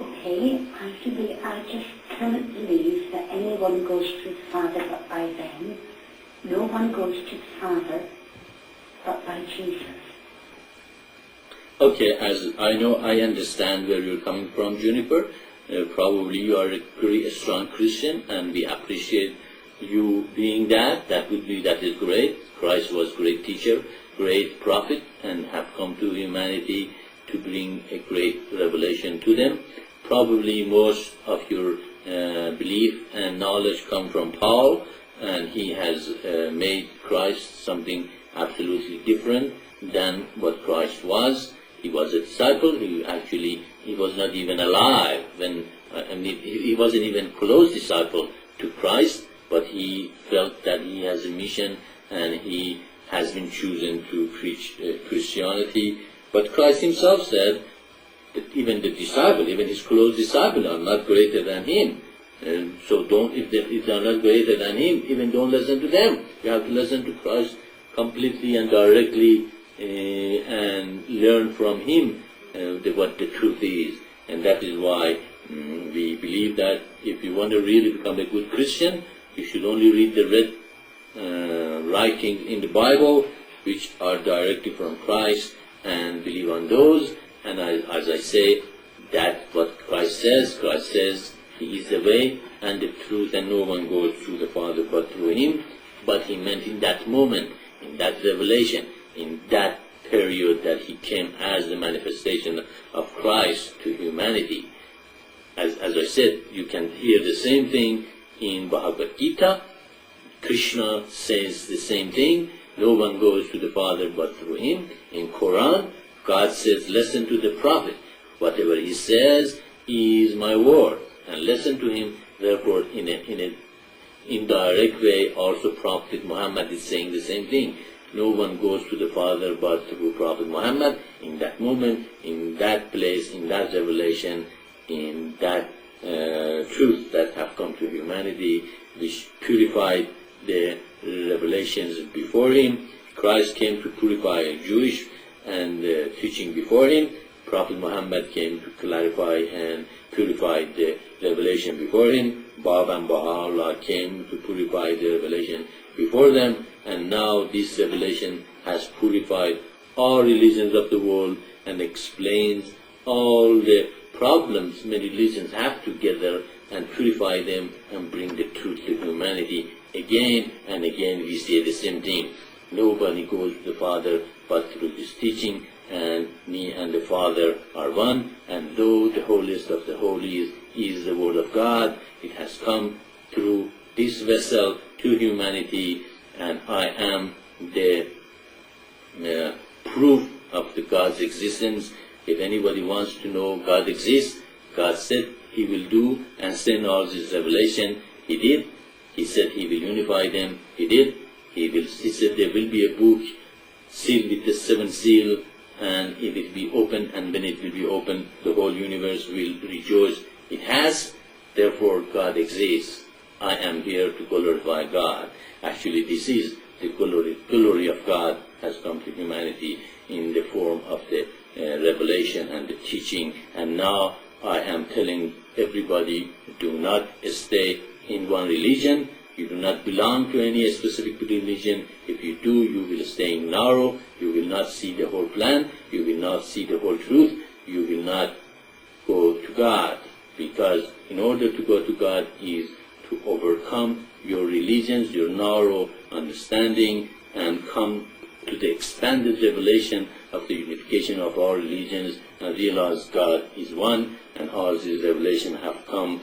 Okay, I just cannot believe that anyone goes to the Father but by them. No one goes to the Father but by Jesus. Okay, as I know, I understand where you're coming from, Juniper. Probably you are a very strong Christian, and we appreciate you being that. That is great. Christ was great teacher, great prophet, and have come to humanity to bring a great revelation to them. Probably most of your belief and knowledge come from Paul, and he has made Christ something absolutely different than what Christ was. He was a disciple. He was not even alive when, he wasn't even close disciple to Christ, but he felt that he has a mission and he has been chosen to preach Christianity. But Christ himself said that even the disciple, even his close disciple, are not greater than him. So if they are not greater than him, even don't listen to them. You have to listen to Christ completely and directly and learn from him what the truth is. And that is why we believe that if you want to really become a good Christian, you should only read the red writings in the Bible, which are directly from Christ, and believe on those. And as I say, that's what Christ says he is the way and the truth, and no one goes through the Father but through him. But he meant in that moment, in that revelation, in that period that he came as the manifestation of Christ to humanity. As I said, you can hear the same thing in Bhagavad Gita. Krishna says the same thing. No one goes to the Father but through him. In Quran, God says, listen to the Prophet. Whatever he says is my word, and listen to him. Therefore, in an indirect way, also Prophet Muhammad is saying the same thing. No one goes to the Father but through Prophet Muhammad. In that moment, in that place, in that revelation, in that truth that have come to humanity, which purified the revelations before him. Christ came to purify Jewish and teaching before him. Prophet Muhammad came to clarify and purify the revelation before him. Bab and Baha'u'llah came to purify the revelation before them, and now this revelation has purified all religions of the world and explains all the problems many religions have together and purify them and bring the truth to humanity. Again and again we say the same thing. Nobody goes to the Father but through his teaching, and me and the Father are one. And though the holiest of the holies is the Word of God, it has come through this vessel to humanity, and I am the proof of the God's existence. If anybody wants to know God exists, God said he will do and send all this revelation. He did. He said he will unify them. He did. He said there will be a book sealed with the 7 seal, and it will be open, and when it will be open, the whole universe will rejoice. It has. Therefore, God exists. I am here to glorify God. Actually, this is the glory of God has come to humanity in the form of the revelation and the teaching. And now I am telling everybody, do not stay in one religion. You do not belong to any specific religion. If you do, you will stay narrow. You will not see the whole plan. You will not see the whole truth. You will not go to God. Because in order to go to God is to overcome your religions, your narrow understanding, and come to the expanded revelation of the unification of all religions, and realize God is one, and all these revelations have come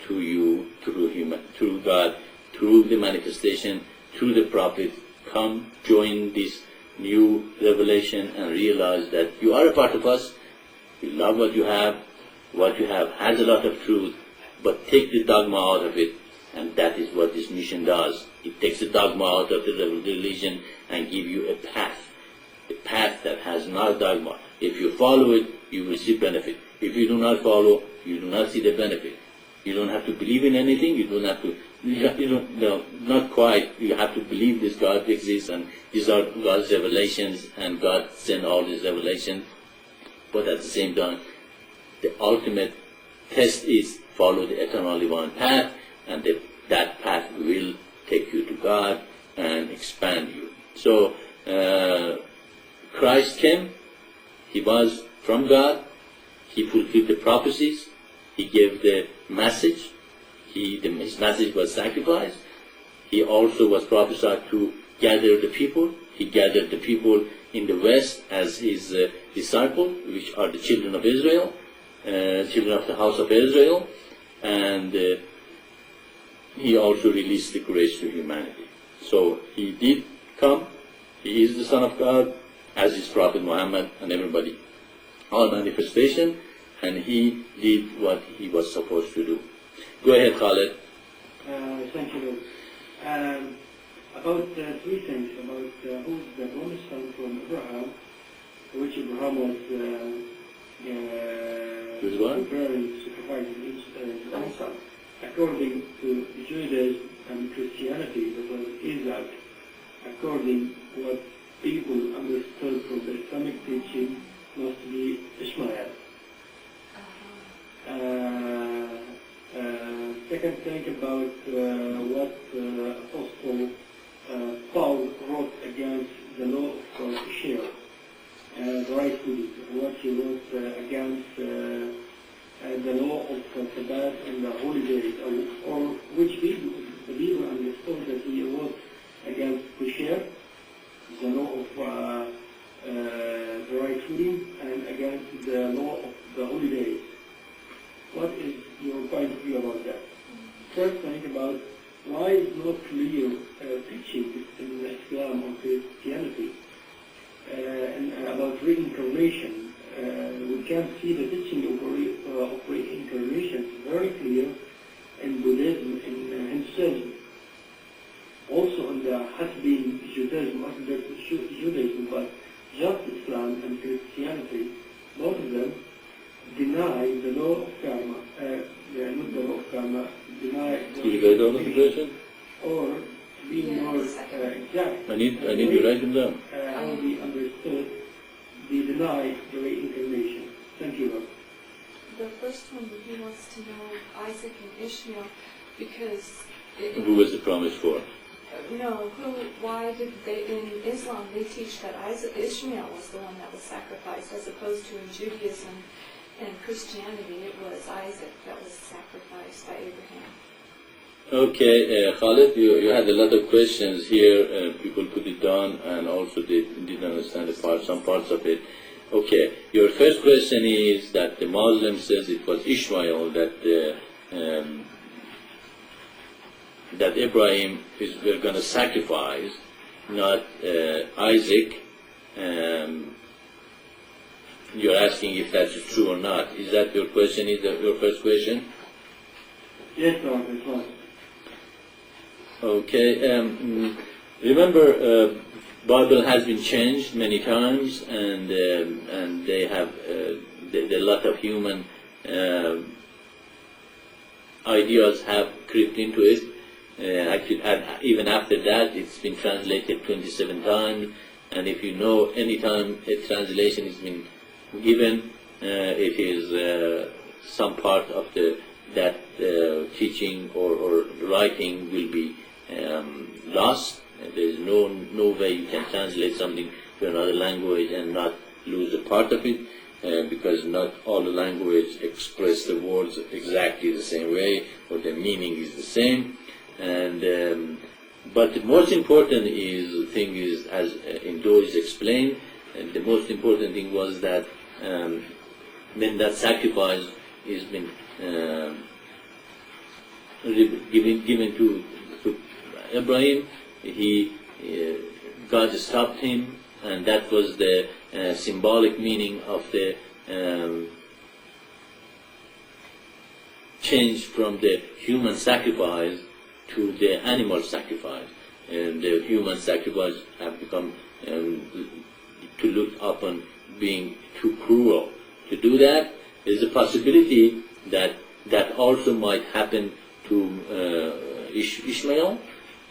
to you through God, through the manifestation, through the prophet. Come, join this new revelation and realize that you are a part of us. We love what you have. What you have has a lot of truth, but take the dogma out of it, and that is what this mission does. It takes the dogma out of the religion and give you a path that has no dogma. If you follow it, you will see benefit. If you do not follow, you do not see the benefit. You don't have to believe in anything. You don't have to. No, not quite. You have to believe this God exists, and these are God's revelations, and God sent all these revelations. But at the same time, the ultimate test is follow the eternally one path, and that path will take you to God and expand you. So Christ came. He was from God. He fulfilled the prophecies. He gave the message. His message was sacrifice. He also was prophesied to gather the people. He gathered the people in the West as his disciples, which are the children of Israel, children of the house of Israel, and he also released the grace to humanity. So he did come. He is the Son of God, as is Prophet Muhammad and everybody. All manifestation, and he did what he was supposed to do. Go ahead, Khaled. Thank you. About three things about who's the bonus son from Abraham, which Abraham was preparing, sacrificing his own son. According to Judaism and Christianity, that was Isaac. According to what people understood from the Islamic teaching, must be Ishmael. Second thing about what Apostle Paul wrote against the law of Ishmael, the right food, what he wrote against the law of Sabbath and the holy days, or which people, the people understood that he wrote against Ishmael, the law of the right food, and against the law of the holy days. What is your point of view about that? First thing about why is not clear teaching in Islam or Christianity and about reincarnation. We can see the teaching of reincarnation very clear in Buddhism, in Hinduism. Also in the has-been Judaism, Orthodox Judaism, but just Islam and Christianity, both of them deny the law of karma, not the law of karma, deny the or being more exact. I need to write them down. How we understood, they deny the reincarnation. Thank you, Rob. The first one, he wants to know Isaac and Ishmael because... Who was the promise for? Why did they, in Islam, they teach that Ishmael was the one that was sacrificed, as opposed to in Judaism and Christianity, it was Isaac that was sacrificed by Abraham. Okay, Khaled, you had a lot of questions here. People put it down, and also they didn't understand some parts of it. Okay, your first question is that the Muslim says it was Ishmael that Abraham we're going to sacrifice, not Isaac. You're asking if that's true or not. Is that your question? Is that your first question? Yes, sir, that's right. Okay. Remember, Bible has been changed many times, and they have a lot of human ideas have crept into it. Even after that, it's been translated 27 times, and if you know any time a translation has been given, it is some part of that teaching or writing will be lost. There is no way you can translate something to another language and not lose a part of it, because not all the language express the words exactly the same way, or the meaning is the same. And but the most important thing is, as Indo is explained, and the most important thing was that when that sacrifice is been given to Abraham, God stopped him, and that was the symbolic meaning of the change from the human sacrifice to the animal sacrifice. And the human sacrifice have become to look upon being too cruel. To do that, there's a possibility that that also might happen to Ishmael,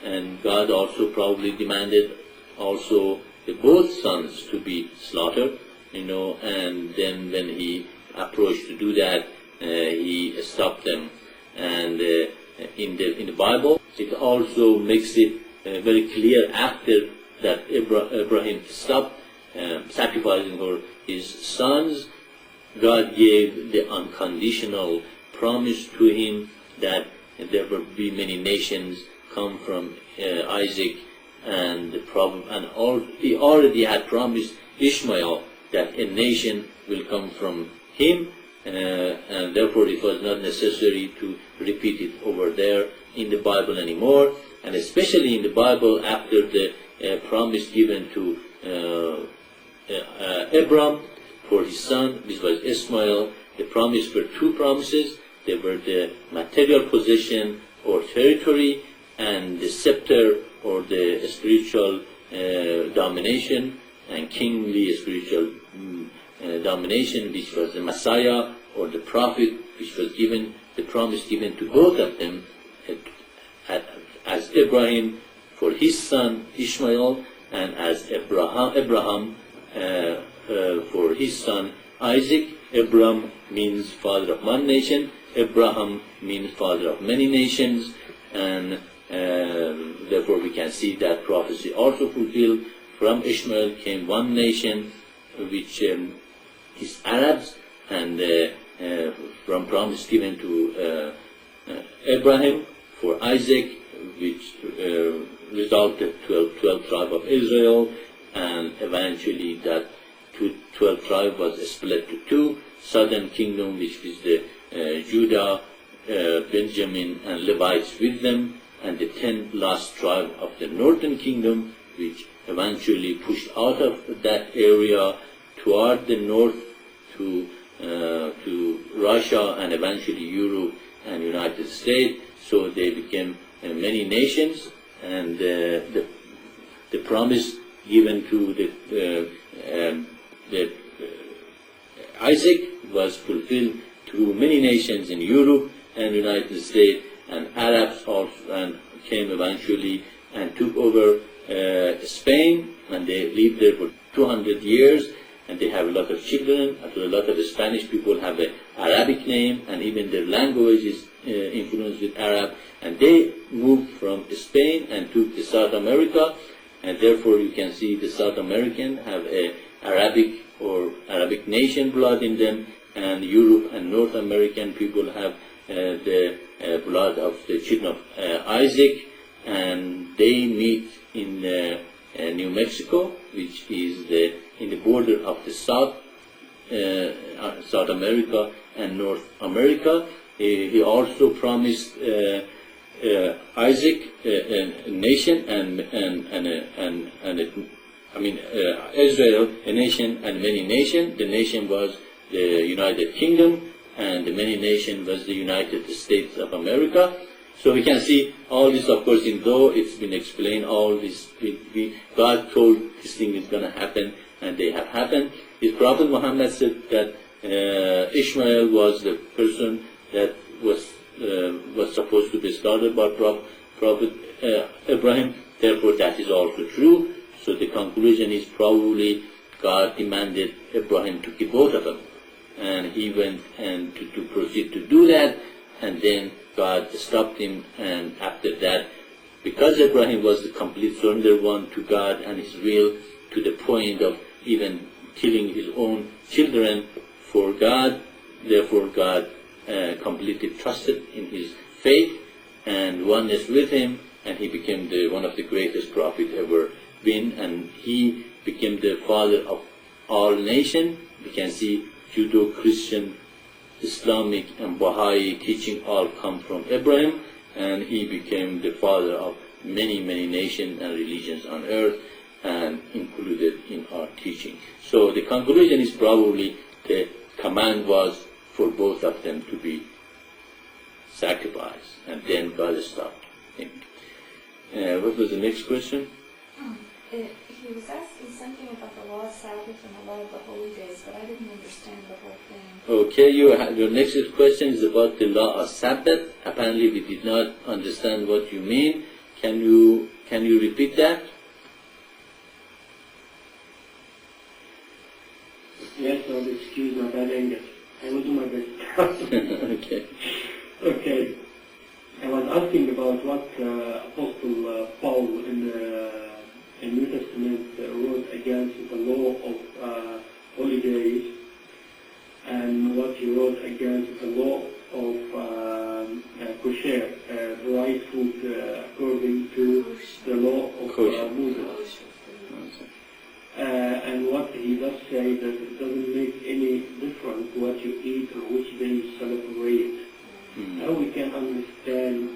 and God also probably demanded also the both sons to be slaughtered, and then when he approached to do that, he stopped them. And in the Bible, it also makes it very clear after that Abraham stopped sacrificing for his sons, God gave the unconditional promise to him that there will be many nations come from Isaac, and he already had promised Ishmael that a nation will come from him, and therefore it was not necessary to repeat it over there in the Bible anymore. And especially in the Bible, after the promise given to Abram for his son, this was Ishmael, the promise were two promises. They were the material possession or territory, and the scepter or the spiritual domination and kingly spiritual domination, which was the Messiah or the prophet, which was given, the promise given to both of them as Abraham for his son Ishmael, and as Abraham for his son Isaac. Abram means father of one nation, Abraham means father of many nations, and therefore we can see that prophecy also fulfilled. From Ishmael came one nation, which is Arabs, and from promise given to Abraham for Isaac, which resulted 12 tribe of Israel, and eventually that 12 tribe was split to two: southern kingdom, which is the Judah, Benjamin, and Levites with them, and the 10 last tribe of the northern kingdom, which eventually pushed out of that area toward the north to Russia and eventually Europe and United States. So they became many nations, and the promise given to Isaac was fulfilled through many nations in Europe and United States, and Arabs also came eventually and took over Spain, and they lived there for 200 years, and they have a lot of children. A lot of Spanish people have an Arabic name, and even their language is influenced with Arab, and they moved from Spain and took to South America, and therefore you can see the South American have a Arabic or Arabic nation blood in them, and Europe and North American people have the blood of the children of Isaac, and they meet in New Mexico, which is in the border of the South America and North America. He also promised Isaac a nation Israel a nation and many nations. The nation was the United Kingdom, and the many nation was the United States of America. So we can see all this, of course, though it's been explained, all this, God told this thing is going to happen, and they have happened. His Prophet Muhammad said that Ishmael was the person that was supposed to be slaughtered by Prophet Abraham. Therefore, that is also true. So the conclusion is probably God demanded Abraham to kill both of them, and he went and to proceed to do that, and then God stopped him. And after that, because Abraham was the complete surrender one to God and his will, to the point of even killing his own children for God, therefore God completely trusted in his faith and oneness with him, and he became one of the greatest prophets ever been, and he became the father of all nations. We can see Judo-Christian, Islamic, and Baha'i teaching all come from Abraham, and he became the father of many, many nations and religions on earth, and included in our teaching. So the conclusion is probably the command was for both of them to be sacrificed, and then God stopped him. What was the next question? He was asking something about the law of Sabbath and the law of the holy days, but I didn't understand the whole thing. Okay, your next question is about the law of Sabbath. Apparently we did not understand what you mean. Can you repeat that? Yes, Lord, excuse my bad English. I will do my best. Okay. Okay. I was asking about what Apostle Paul in the New Testament wrote against the law of holidays, and what he wrote against the law of kosher, right food according to the law of Moses. And what he does say that it doesn't make any difference what you eat or which day you celebrate. How we can understand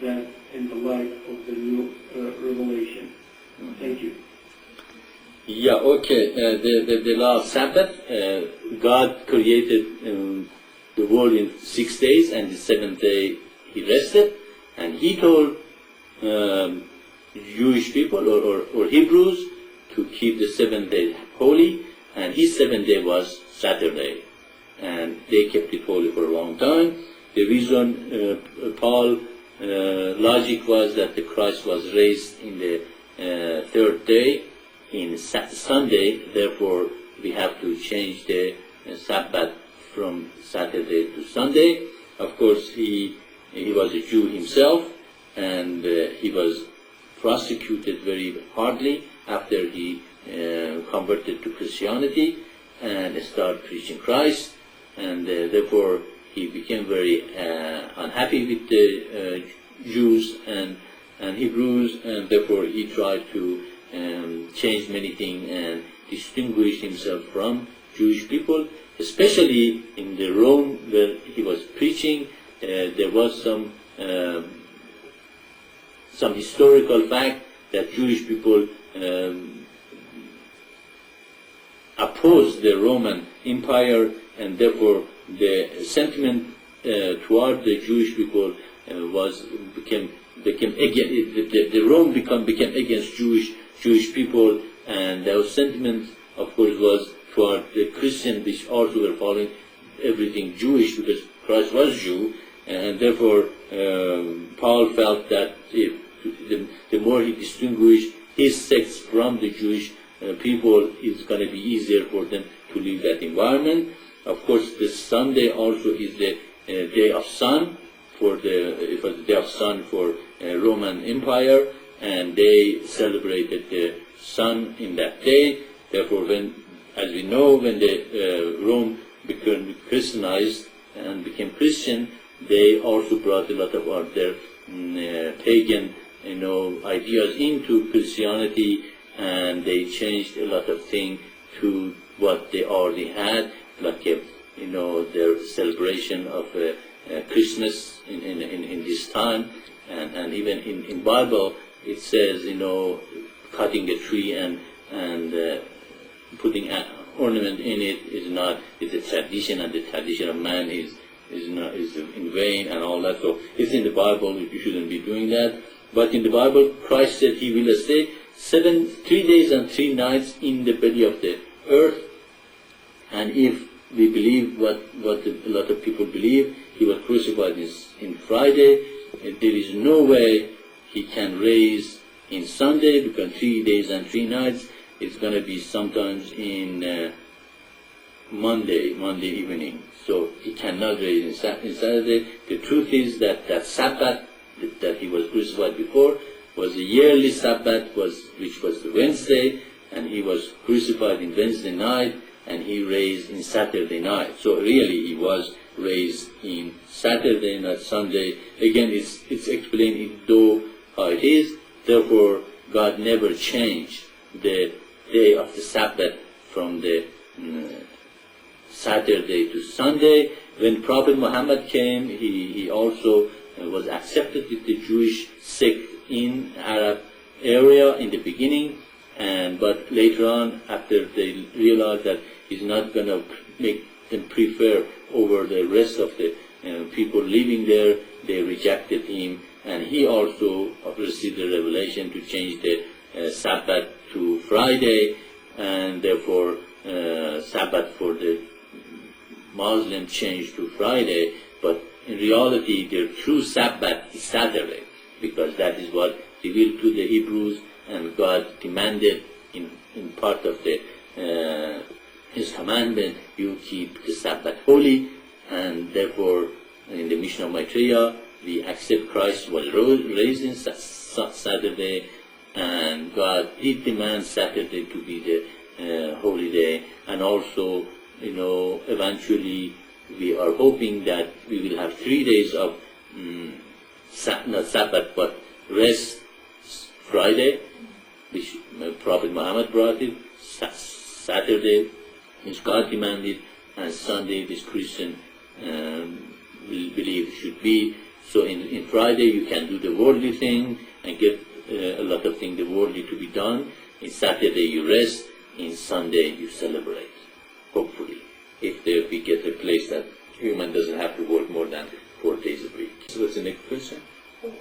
that in the light of the new revelation? Thank you. Yeah, okay. The law of Sabbath, God created the world in 6 days, and the 7th day He rested, and He told Jewish people or Hebrews to keep the 7th day holy, and His 7th day was Saturday, and they kept it holy for a long time. The reason Paul logic was that the Christ was raised in the 3rd day, in Sunday, therefore we have to change the Sabbath from Saturday to Sunday. Of course, he was a Jew himself, and he was prosecuted very hardly after he converted to Christianity and started preaching Christ, and therefore he became very unhappy with the Jews and Hebrews, and therefore he tried to change many things and distinguish himself from Jewish people, especially in the Rome where he was preaching. There was some historical fact that Jewish people opposed the Roman Empire, and therefore the sentiment toward the Jewish people became against the Rome became against Jewish people, and those sentiments, of course, was toward the Christians, which also were following everything Jewish, because Christ was Jew, and therefore Paul felt that if the more he distinguished his sects from the Jewish people, it's going to be easier for them to leave that environment. Of course, the Sunday also is the day of sun it was the day of sun for Roman Empire, and they celebrated the sun in that day. Therefore, as we know, when the Rome became Christianized and became Christian, they also brought a lot of their pagan, ideas into Christianity, and they changed a lot of things to what they already had, like their celebration of Christmas in this time, and even in Bible it says cutting a tree and putting an ornament in it is a tradition, and the tradition of man is in vain and all that. So it's in the Bible, you shouldn't be doing that. But in the Bible, Christ said He will stay 3 days and 3 nights in the belly of the earth. And if we believe what a lot of people believe, He was crucified in Friday, there is no way He can raise in Sunday, because 3 days and 3 nights, it's going to be sometimes in Monday evening. So He cannot raise in Saturday. The truth is that Sabbath that He was crucified before was a yearly Sabbath, which was the Wednesday, and He was crucified in Wednesday night, and He raised in Saturday night. So really He was raised in Saturday, not Sunday. Again, it's explained though how it is. Therefore, God never changed the day of the Sabbath from the Saturday to Sunday. When Prophet Muhammad came, he also was accepted with the Jewish sect in Arab area in the beginning, but later on, after they realized that He's not going to make them prefer over the rest of the people living there, they rejected Him, and He also received the revelation to change the Sabbath Friday, and therefore Sabbath for the Muslim changed to Friday, but in reality their true Sabbath is Saturday, because that is what revealed to the Hebrews, and God demanded in part of His commandment, you keep the Sabbath holy, and therefore in the mission of Maitreya, we accept Christ was raised in Saturday, and God did demand Saturday to be the holy day, and also, eventually we are hoping that we will have 3 days of not Sabbath but rest, Friday, which Prophet Muhammad brought it, Saturday, which God demanded, and Sunday, this Christian believe should be. So in Friday you can do the worldly thing and get a lot of things, the worldly to be done. In Saturday you rest, in Sunday you celebrate, hopefully, if we get a place that human doesn't have to work more than 4 days a week. So what's the next question?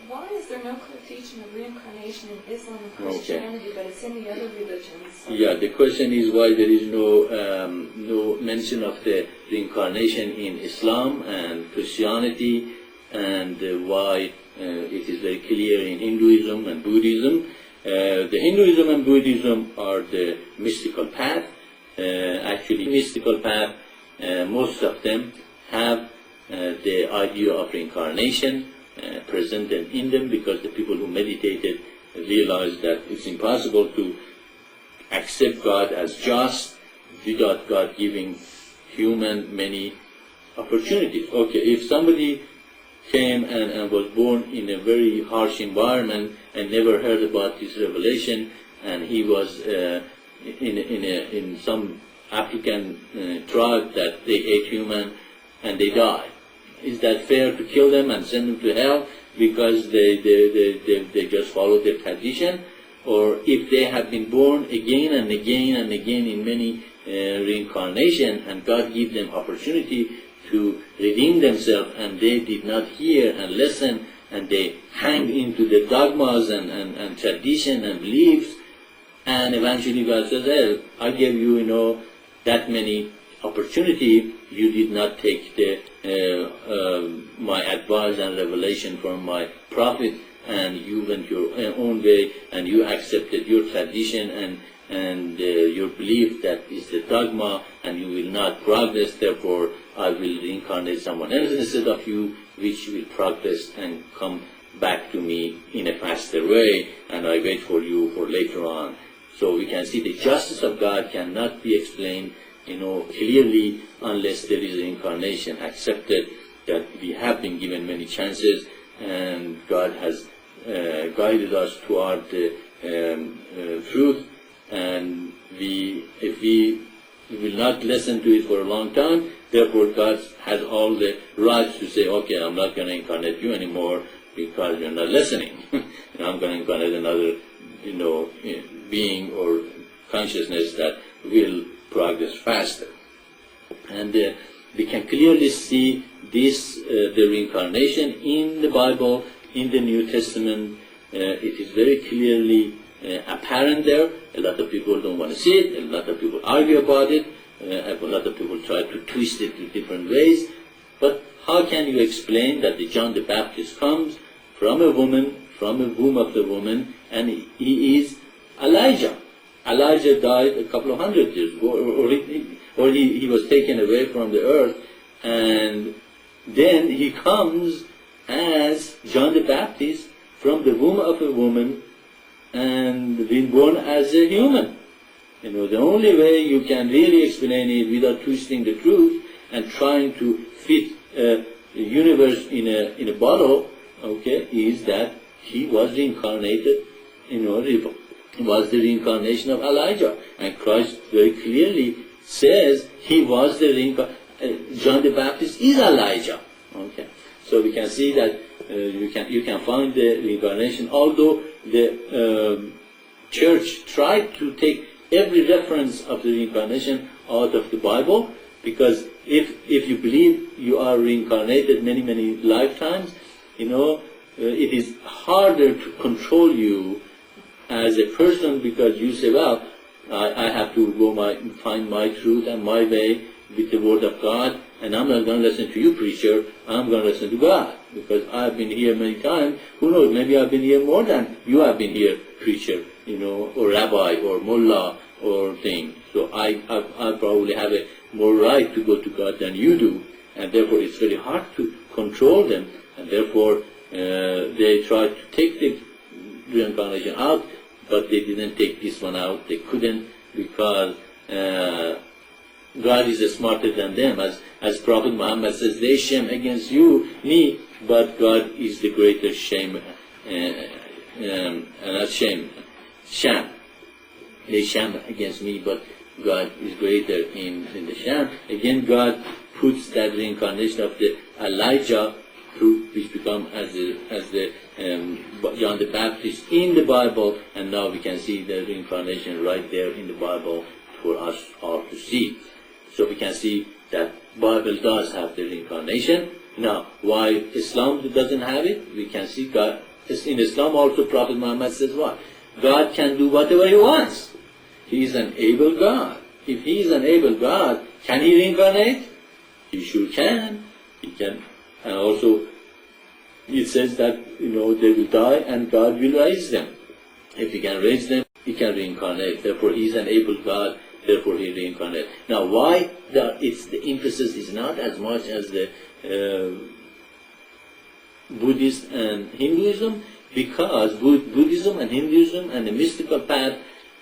Why is there no clear teaching of reincarnation in Islam and Christianity, but it's in the other religions? Yeah, the question is why there is no mention of the reincarnation in Islam and Christianity, and why it is very clear in Hinduism and Buddhism. The Hinduism and Buddhism are the mystical path. Actually, mystical path, most of them have the idea of reincarnation presented in them, because the people who meditated realized that it's impossible to accept God as just without God giving human many opportunities. Okay, if somebody came and was born in a very harsh environment and never heard about this revelation, and he was in some African tribe that they ate human and they died. Is that fair to kill them and send them to hell because they just follow their tradition? Or if they have been born again and again and again in many reincarnation, and God give them opportunity to redeem themselves, and they did not hear and listen, and they hang into the dogmas and tradition and beliefs, and eventually God says, hey, I gave you, that many opportunity, you did not take my advice and revelation from my prophet, and you went your own way, and you accepted your tradition and your belief that is the dogma, and you will not progress. Therefore, I will reincarnate someone else instead of you, which will progress and come back to me in a faster way, and I wait for you for later on. So we can see the justice of God cannot be explained clearly unless there is reincarnation accepted, that we have been given many chances, and God has guided us toward the truth, and if we will not listen to it for a long time, therefore God has all the rights to say, okay, I'm not going to incarnate you anymore because you're not listening. And I'm going to incarnate another being or consciousness that will progress faster. And we can clearly see this, the reincarnation in the Bible, in the New Testament. It is very clearly apparent there. A lot of people don't want to see it, a lot of people argue about it, a lot of people try to twist it in different ways. But how can you explain that the John the Baptist comes from a woman, from a womb of the woman, and he is Elijah? Elijah died a couple of hundred years ago, or he was taken away from the earth, and then he comes as John the Baptist from the womb of a woman and being born as a human. The only way you can really explain it without twisting the truth and trying to fit the universe in a bottle, okay, is that he was reincarnated, was the reincarnation of Elijah. And Christ very clearly says he was the reincarnation. John the Baptist is Elijah. Okay, so we can see that you can find the reincarnation, although the church tried to take every reference of the reincarnation out of the Bible, because if you believe you are reincarnated many lifetimes, it is harder to control you as a person, because you say, well, I have to go find my truth and my way with the Word of God, and I'm not going to listen to you, preacher. I'm going to listen to God, because I've been here many times. Who knows? Maybe I've been here more than you have been here, preacher, or rabbi, or mullah, or thing. So I probably have a more right to go to God than you do, and therefore it's very hard to control them, and therefore they tried to take the reincarnation out, but they didn't take this one out. They couldn't, because God is smarter than them. As Prophet Muhammad says, they shame against me, but God is the greater shame, not shame, sham. They sham against me, but God is greater in the sham. Again, God puts that reincarnation of the Elijah, which become as the John the Baptist in the Bible, and now we can see the reincarnation right there in the Bible for us all to see. So we can see that Bible does have the reincarnation. Now, why Islam doesn't have it? We can see God in Islam also. Prophet Muhammad says what? God can do whatever He wants. He is an able God. If He is an able God, can He reincarnate? He sure can. He can. And also, it says that, they will die and God will raise them. If He can raise them, He can reincarnate. Therefore, He is an able God. Therefore, He reincarnates. Now, why the emphasis is not as much as the Buddhist and Hinduism? Because Buddhism and Hinduism and the mystical path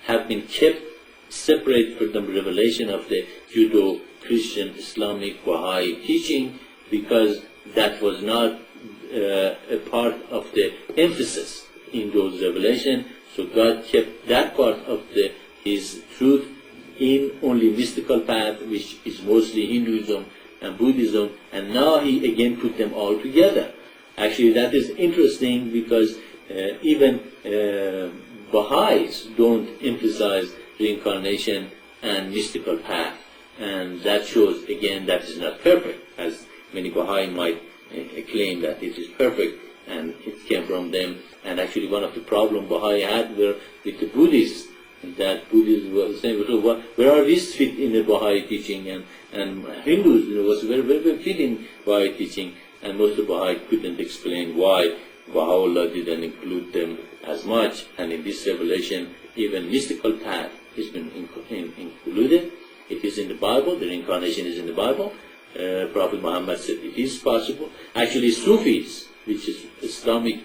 have been kept separate from the revelation of the Judeo-Christian, Islamic, Baha'i teaching, because that was not a part of the emphasis in those revelations. So God kept that part of His truth in only mystical path, which is mostly Hinduism and Buddhism, and now He again put them all together. Actually, that is interesting, because even Baha'is don't emphasize reincarnation and mystical path, and that shows again that is not perfect, as many Baha'i might claim that it is perfect, and it came from them. And actually, one of the problems Baha'i had were with the Buddhists, that Buddhists were saying, so where are these fit in the Baha'i teaching, and Hindus was very, very, very fit in Baha'i teaching, and most of Baha'i couldn't explain why Baha'u'llah didn't include them as much. And in this revelation, even mystical path has been included. It is in the Bible. The reincarnation is in the Bible. Prophet Muhammad said it is possible. Actually, Sufis, which is Islamic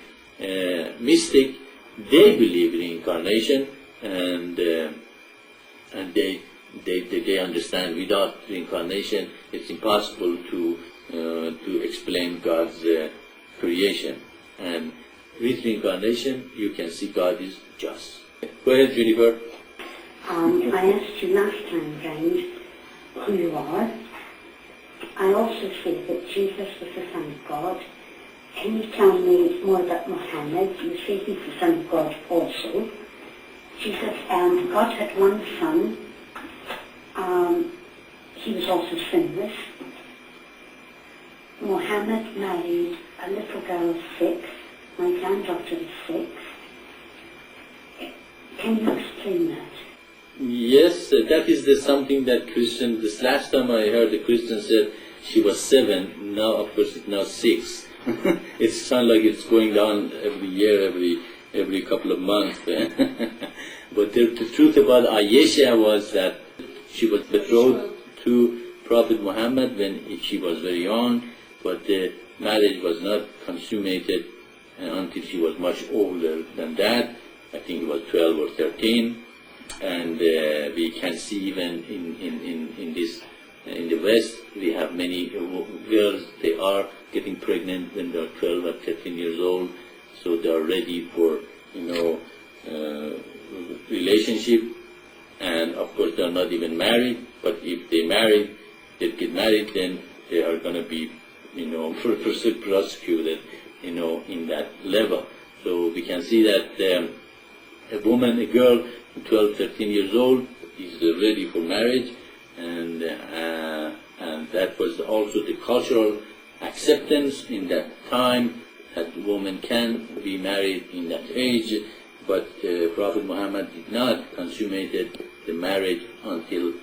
mystic, they believe in reincarnation, and they understand without reincarnation it's impossible to explain God's creation. And with reincarnation, you can see God is just. Go ahead, Jennifer. I asked you last time round who you are. I also said that Jesus was the Son of God. Can you tell me more about Muhammad? You say he's the Son of God also. Jesus, God had one son. He was also sinless. Muhammad married a little girl of 6. My granddaughter is 6. Can you explain that? Yes, that is something that Christian, this last time I heard the Christian said she was 7, now of course it's now 6. It sounds like it's going down every year, every couple of months. But the truth about Ayesha was that she was betrothed to Prophet Muhammad when she was very young, but the marriage was not consummated until she was much older than that. I think it was 12 or 13. And we can see even in the West, we have many girls, they are getting pregnant when they are 12 or 13 years old, so they are ready for, relationship, and of course they are not even married, but if they get married, then they are going to be, prosecuted, in that level. So we can see that a girl, 12, 13 years old, is ready for marriage, and that was also the cultural acceptance in that time, that women can be married in that age, but Prophet Muhammad did not consummate the marriage until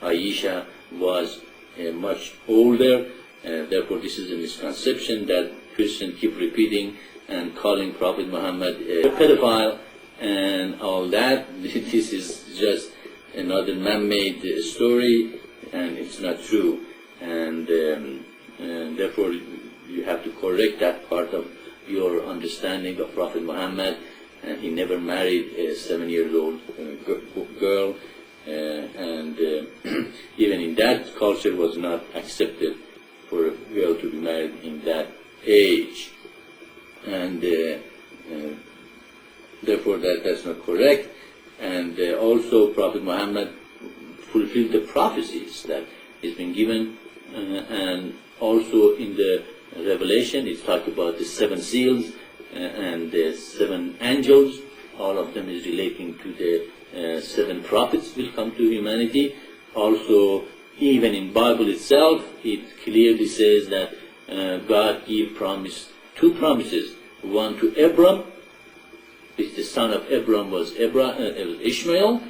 Aisha was much older. Therefore, this is a misconception that Christians keep repeating and calling Prophet Muhammad a pedophile and all that. This is just another man-made story, and it's not true. And therefore, you have to correct that part of your understanding of Prophet Muhammad. And he never married a 7-year-old girl, and even in that culture was not accepted for a girl to be married in that age. And therefore that's not correct. And also Prophet Muhammad fulfilled the prophecies that has been given, and also in the Revelation it's talked about the 7 seals and the 7 angels. All of them is relating to the 7 prophets will come to humanity. Also, even in Bible itself, it clearly says that God gave 2 promises. One to Abram, which the son of Abram was Ishmael,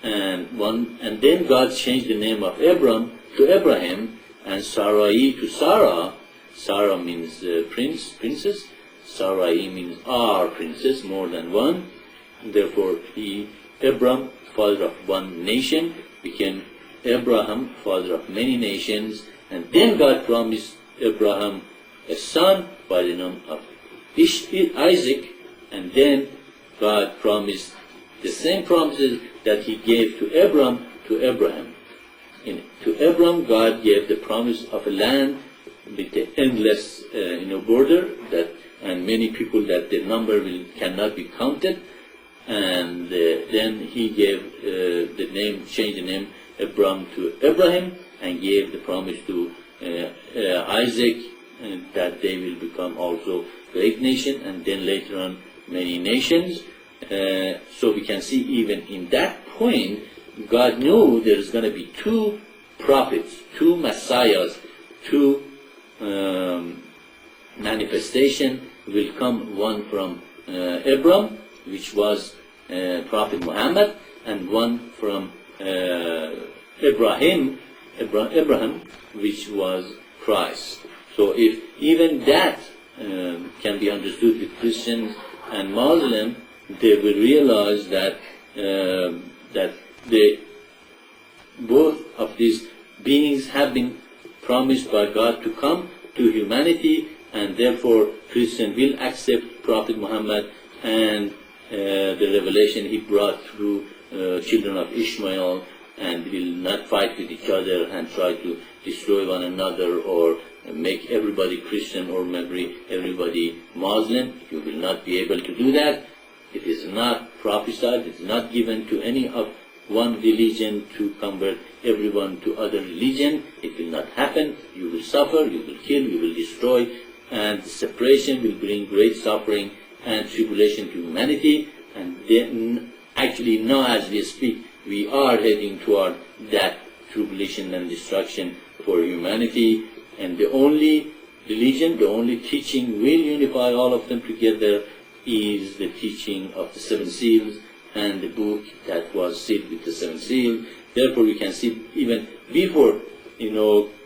and then God changed the name of Abram to Abraham, and Sarai to Sarah. Sarah means princess. Sarai means our princess, more than one. Therefore, Abram, father of one nation, became Abraham, father of many nations. And then God promised Abraham a son by the name of Isaac. And then God promised the same promises that He gave to Abram to Abraham. To Abram, God gave the promise of a land with the endless border, and many people that the number cannot be counted. And then He gave changed the name Abram to Abraham, and gave the promise to Isaac that they will become also great nation, and then later on many nations. So we can see even in that point, God knew there is going to be 2 prophets, 2 messiahs, 2 manifestation will come, one from Abram, which was Prophet Muhammad, and one from Abraham, which was Christ. So if even that can be understood with Christians and Muslims, they will realize that both of these beings have been promised by God to come to humanity, and therefore Christians will accept Prophet Muhammad and the revelation he brought through children of Ishmael, and will not fight with each other and try to destroy one another or make everybody Christian or everybody Muslim. You will not be able to do that. It is not prophesied, it is not given to any of one religion to convert everyone to other religion. It will not happen. You will suffer, you will kill, you will destroy, and separation will bring great suffering and tribulation to humanity. And then, actually now as we speak, we are heading toward that tribulation and destruction for humanity. And the only religion, the only teaching will unify all of them together is the teaching of the 7 seals and the book that was sealed with the 7 seals. Therefore, we can see even before,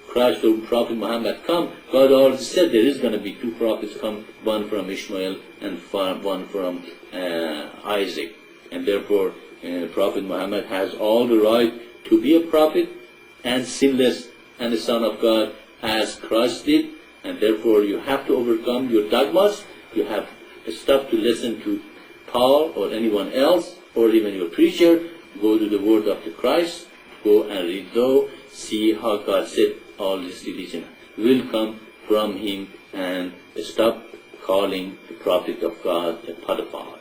Christ or Prophet Muhammad come, God already said there is going to be 2 prophets come, one from Ishmael and one from Isaac. And therefore, Prophet Muhammad has all the right to be a prophet and sinless and the Son of God as Christ did. And therefore, you have to overcome your dogmas. You have to stop to listen to Paul or anyone else, or even your preacher. Go to the word of the Christ, go and read though, see how God said all this religion will come from Him, and stop calling the prophet of God a pedophile.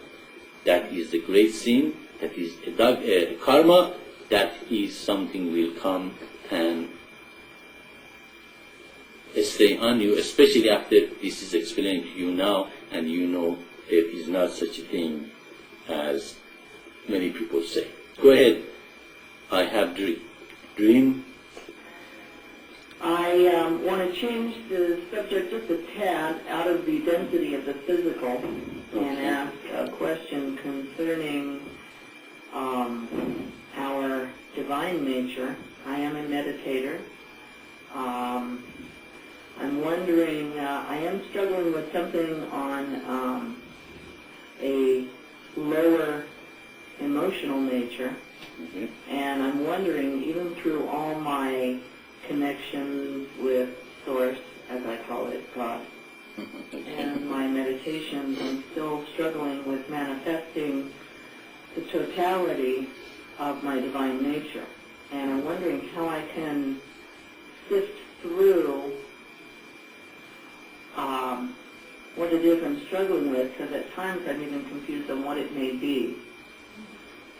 That is the great sin, that is a karma, that is something will come and stay on you, especially after this is explained to you now, and there is not such a thing as many people say. Go ahead. I have dream. I want to change the subject just a tad out of the density of the physical and ask a question concerning our divine nature. I am a meditator. I'm wondering, I am struggling with something on a lower emotional nature, and I'm wondering, even through all my connections with Source, as I call it, God, and my meditations, I'm still struggling with manifesting the totality of my divine nature. And I'm wondering how I can sift through what it is I'm struggling with, because at times I'm even confused on what it may be.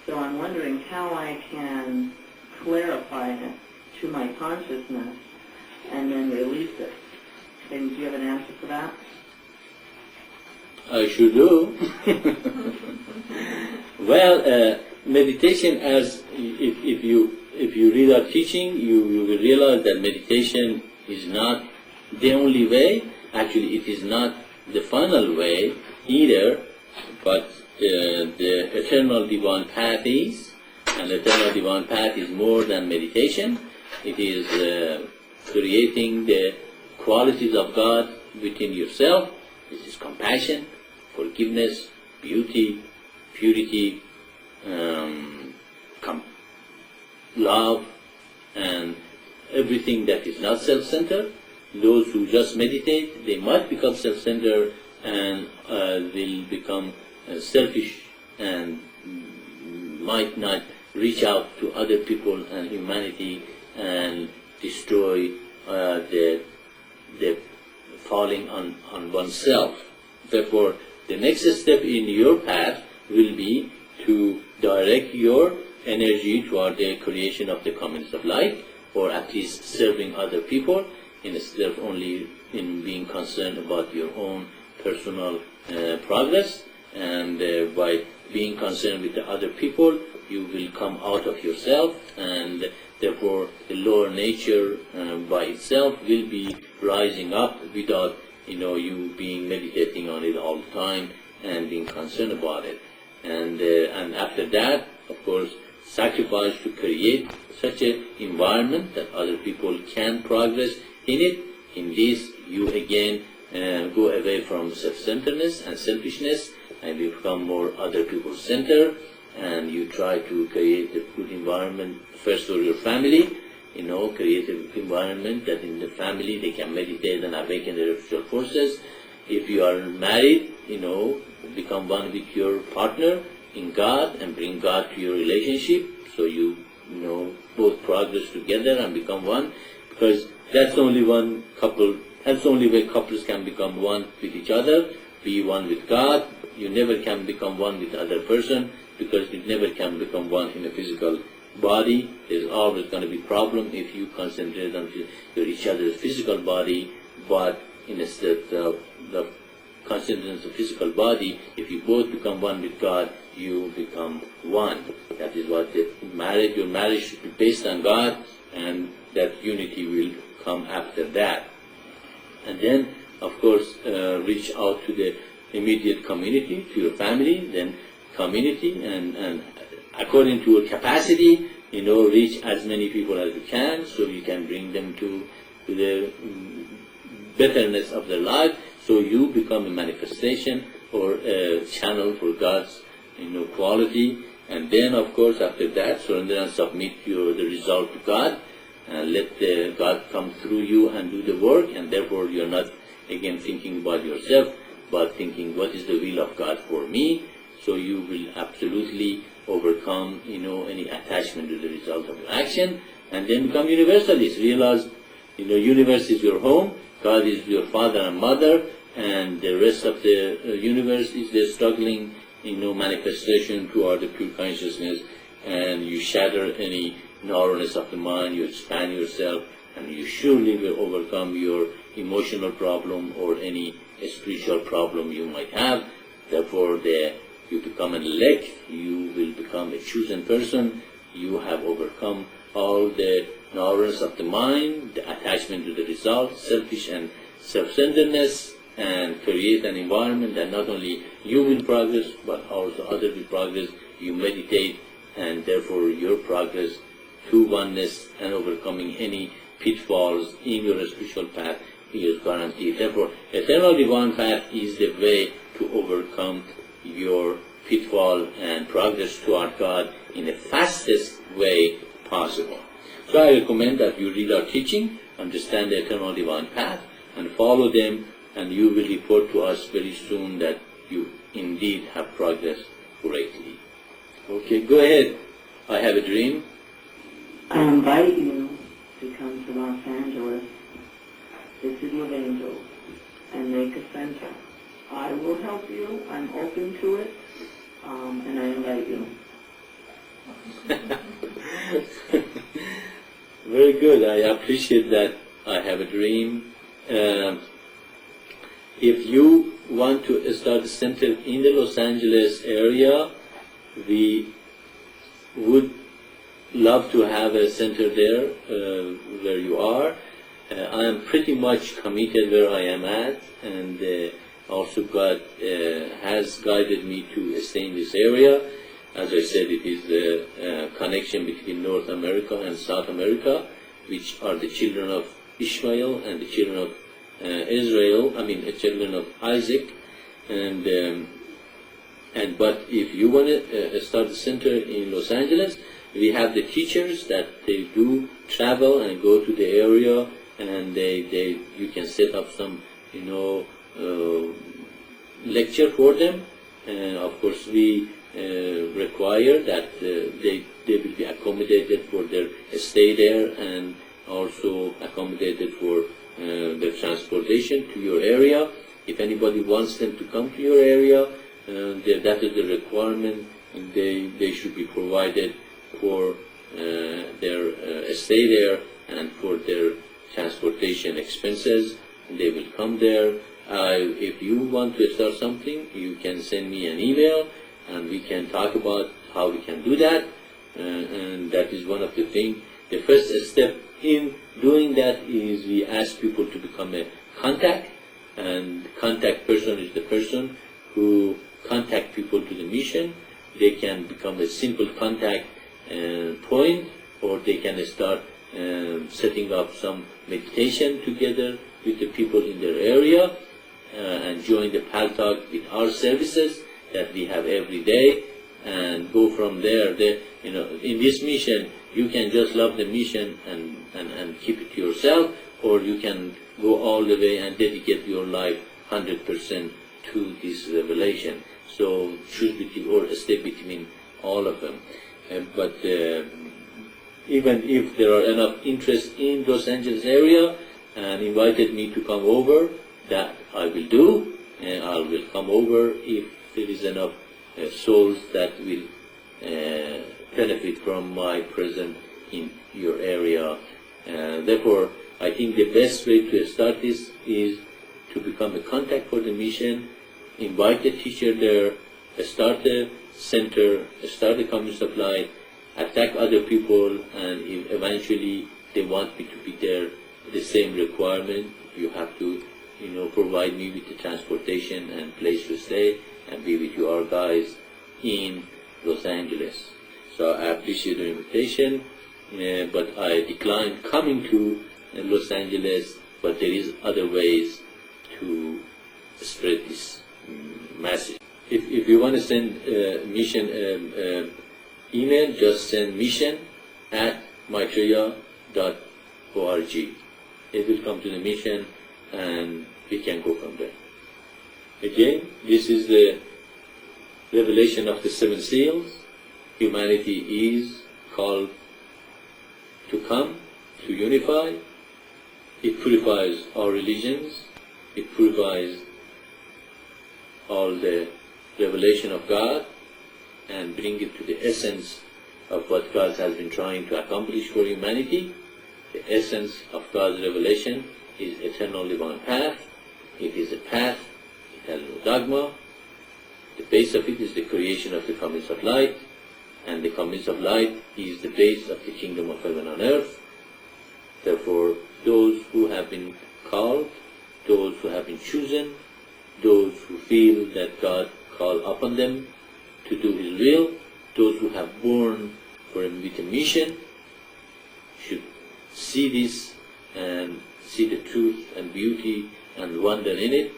So I'm wondering how I can clarify it to my consciousness and then release it. And do you have an answer for that? I sure do. Well, meditation, as if you read our teaching, you will realize that meditation is not the only way. Actually, it is not the final way either, but the eternal divine path is, and the eternal divine path is more than meditation. It is creating the qualities of God within yourself. This is compassion, forgiveness, beauty, purity, love, and everything that is not self-centered. Those who just meditate, they might become self-centered and will become selfish and might not reach out to other people and humanity and destroy the falling on oneself. Therefore, the next step in your path will be to direct your energy toward the creation of the community of light, or at least serving other people, instead of only in being concerned about your own personal progress. And by being concerned with the other people, you will come out of yourself, and therefore the lower nature by itself will be rising up without you being meditating on it all the time and being concerned about it. And after that, of course, sacrifice to create such an environment that other people can progress in it. In this, you again go away from self-centeredness and selfishness, and you become more other people centered, and you try to create a good environment first for your family. Create an environment that in the family they can meditate and awaken their spiritual forces. If you are married, become one with your partner in God and bring God to your relationship, so you both progress together and become one, because that's only one couple. That's the only way couples can become one with each other. Be one with God. You never can become one with the other person, because you never can become one in a physical body. There's always going to be problem if you concentrate on each other's physical body, but instead of the concentration of the physical body, if you both become one with God, you become one. That is what your marriage should be based on God, and that unity will come after that. And then, of course, reach out to the immediate community, to your family, then community, and according to your capacity, reach as many people as you can, so you can bring them to the betterness of their life, so you become a manifestation or a channel for God's quality. And then, of course, after that, surrender and submit the result to God, and let God come through you and do the work, and therefore you're not again thinking about yourself, but thinking what is the will of God for me. So you will absolutely overcome any attachment to the result of your action, and then become universalist. Realize universe is your home, God is your father and mother, and the rest of the universe is the struggling manifestation toward the pure consciousness. And you shatter any narrowness of the mind, you expand yourself, and you surely will overcome your emotional problem or any spiritual problem you might have. Therefore, you become an elect, you will become a chosen person. You have overcome all the narrowness of the mind, the attachment to the result, selfish and self-centeredness, and create an environment that not only you will progress, but also others will progress. You meditate and therefore your progress to oneness and overcoming any pitfalls in your spiritual path is guaranteed. Therefore, eternal divine path is the way to overcome your pitfall and progress toward God in the fastest way possible. So I recommend that you read our teaching, understand the eternal divine path, and follow them, and you will report to us very soon that you indeed have progressed greatly. Okay, go ahead. I have a dream. I invite you to come to Los Angeles, the city of angels, and make a center. I will help you. I'm open to it, and I invite you. Very good. I appreciate that. I have a dream. If you want to start a center in the Los Angeles area, we would love to have a center there where you are. I am pretty much committed where I am at, and also God has guided me to stay in this area. As I said, it is the connection between North America and South America, which are the children of Ishmael and the children of the children of Isaac. But if you want to start a center in Los Angeles, we have the teachers that they do travel and go to the area, and you can set up some lecture for them. And of course we require that they will be accommodated for their stay there, and also accommodated for their transportation to your area. If anybody wants them to come to your area, that is the requirement. They should be provided for their stay there and for their transportation expenses. They will come there. If you want to start something, you can send me an email, and we can talk about how we can do that. And that is one of the things. The first step in doing that is we ask people to become a contact, and contact person is the person who contact people to the mission. They can become a simple contact point, or they can start setting up some meditation together with the people in their area, and join the Paltalk with our services that we have every day, and go from there. In this mission, you can just love the mission and keep it to yourself, or you can go all the way and dedicate your life 100% to this revelation. So choose between, or stay between all of them. But even if there are enough interest in Los Angeles area and invited me to come over, that I will do, and I will come over if there is enough souls that will benefit from my presence in your area. Therefore, I think the best way to start this is to become a contact for the mission, invite the teacher there, start a center, start a community supply, attack other people, and if eventually they want me to be there, the same requirement. You have to provide me with the transportation and place to stay, and be with your guys in Los Angeles. So I appreciate your invitation, but I declined coming to Los Angeles, but there is other ways to spread this message. If you want to send mission email, just send mission@maitreya.org. It will come to the mission, and we can go from there. Again, this is the revelation of the 7 seals. Humanity is called to come, to unify. It purifies all religions. It purifies all the revelation of God, and bring it to the essence of what God has been trying to accomplish for humanity. The essence of God's revelation is eternal divine path. It is a path. It has no dogma. The base of it is the creation of the community of light, and the community of light is the base of the kingdom of heaven on earth. Therefore, those who have been called, those who have been chosen, those who feel that God called upon them to do His will, those who have born with a mission should see this and see the truth and beauty and wonder in it,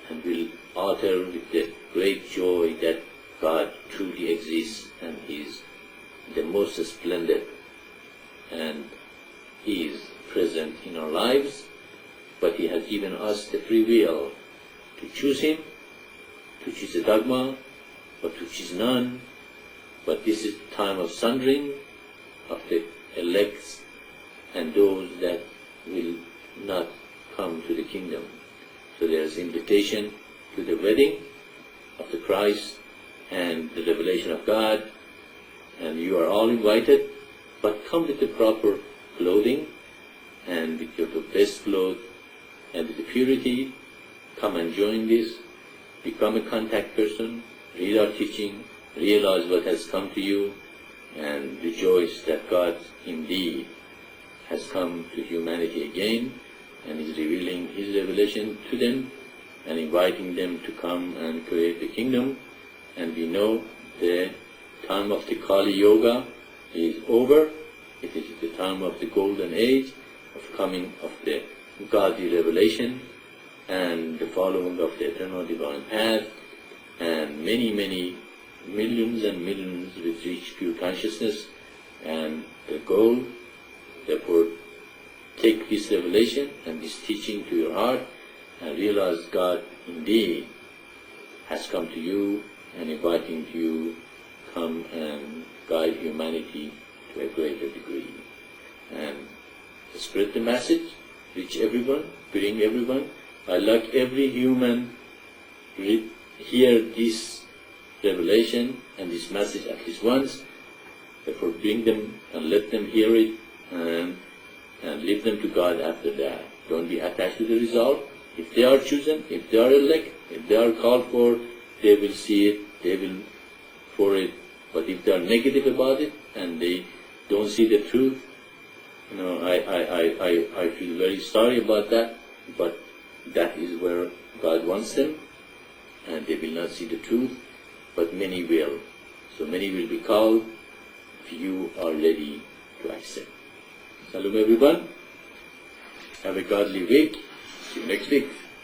and will utter with the great joy that God truly exists and He is the most splendid, and He is present in our lives, but He has given us the free will to choose Him, to choose the dogma, or to choose none. But this is the time of sundering of the elects and those that will not come to the kingdom. So there is invitation to the wedding of the Christ and the revelation of God, and you are all invited, but come with the proper clothing and with your best clothes and with the purity. Come and join this, become a contact person, read our teaching, realize what has come to you, and rejoice that God indeed has come to humanity again and is revealing His revelation to them and inviting them to come and create the kingdom. And we know the time of the Kali Yoga is over. It is the time of the golden age of coming of the godly revelation and the following of the eternal divine path, and many, many millions and millions will reach pure consciousness and the goal. Therefore, take this revelation and this teaching to your heart and realize God indeed has come to you and inviting you, come and guide humanity to a greater degree. And spread the message, reach everyone, bring everyone. I like every human hear this revelation and this message at least once. Therefore bring them and let them hear it and leave them to God after that. Don't be attached to the result. If they are chosen, if they are elect, if they are called for, they will see it, they will for it. But if they are negative about it and they don't see the truth, I feel very sorry about that, but that is where God wants them, and they will not see the truth, but many will. So many will be called if you are ready to accept. Salam everyone. Have a godly week. See you next week.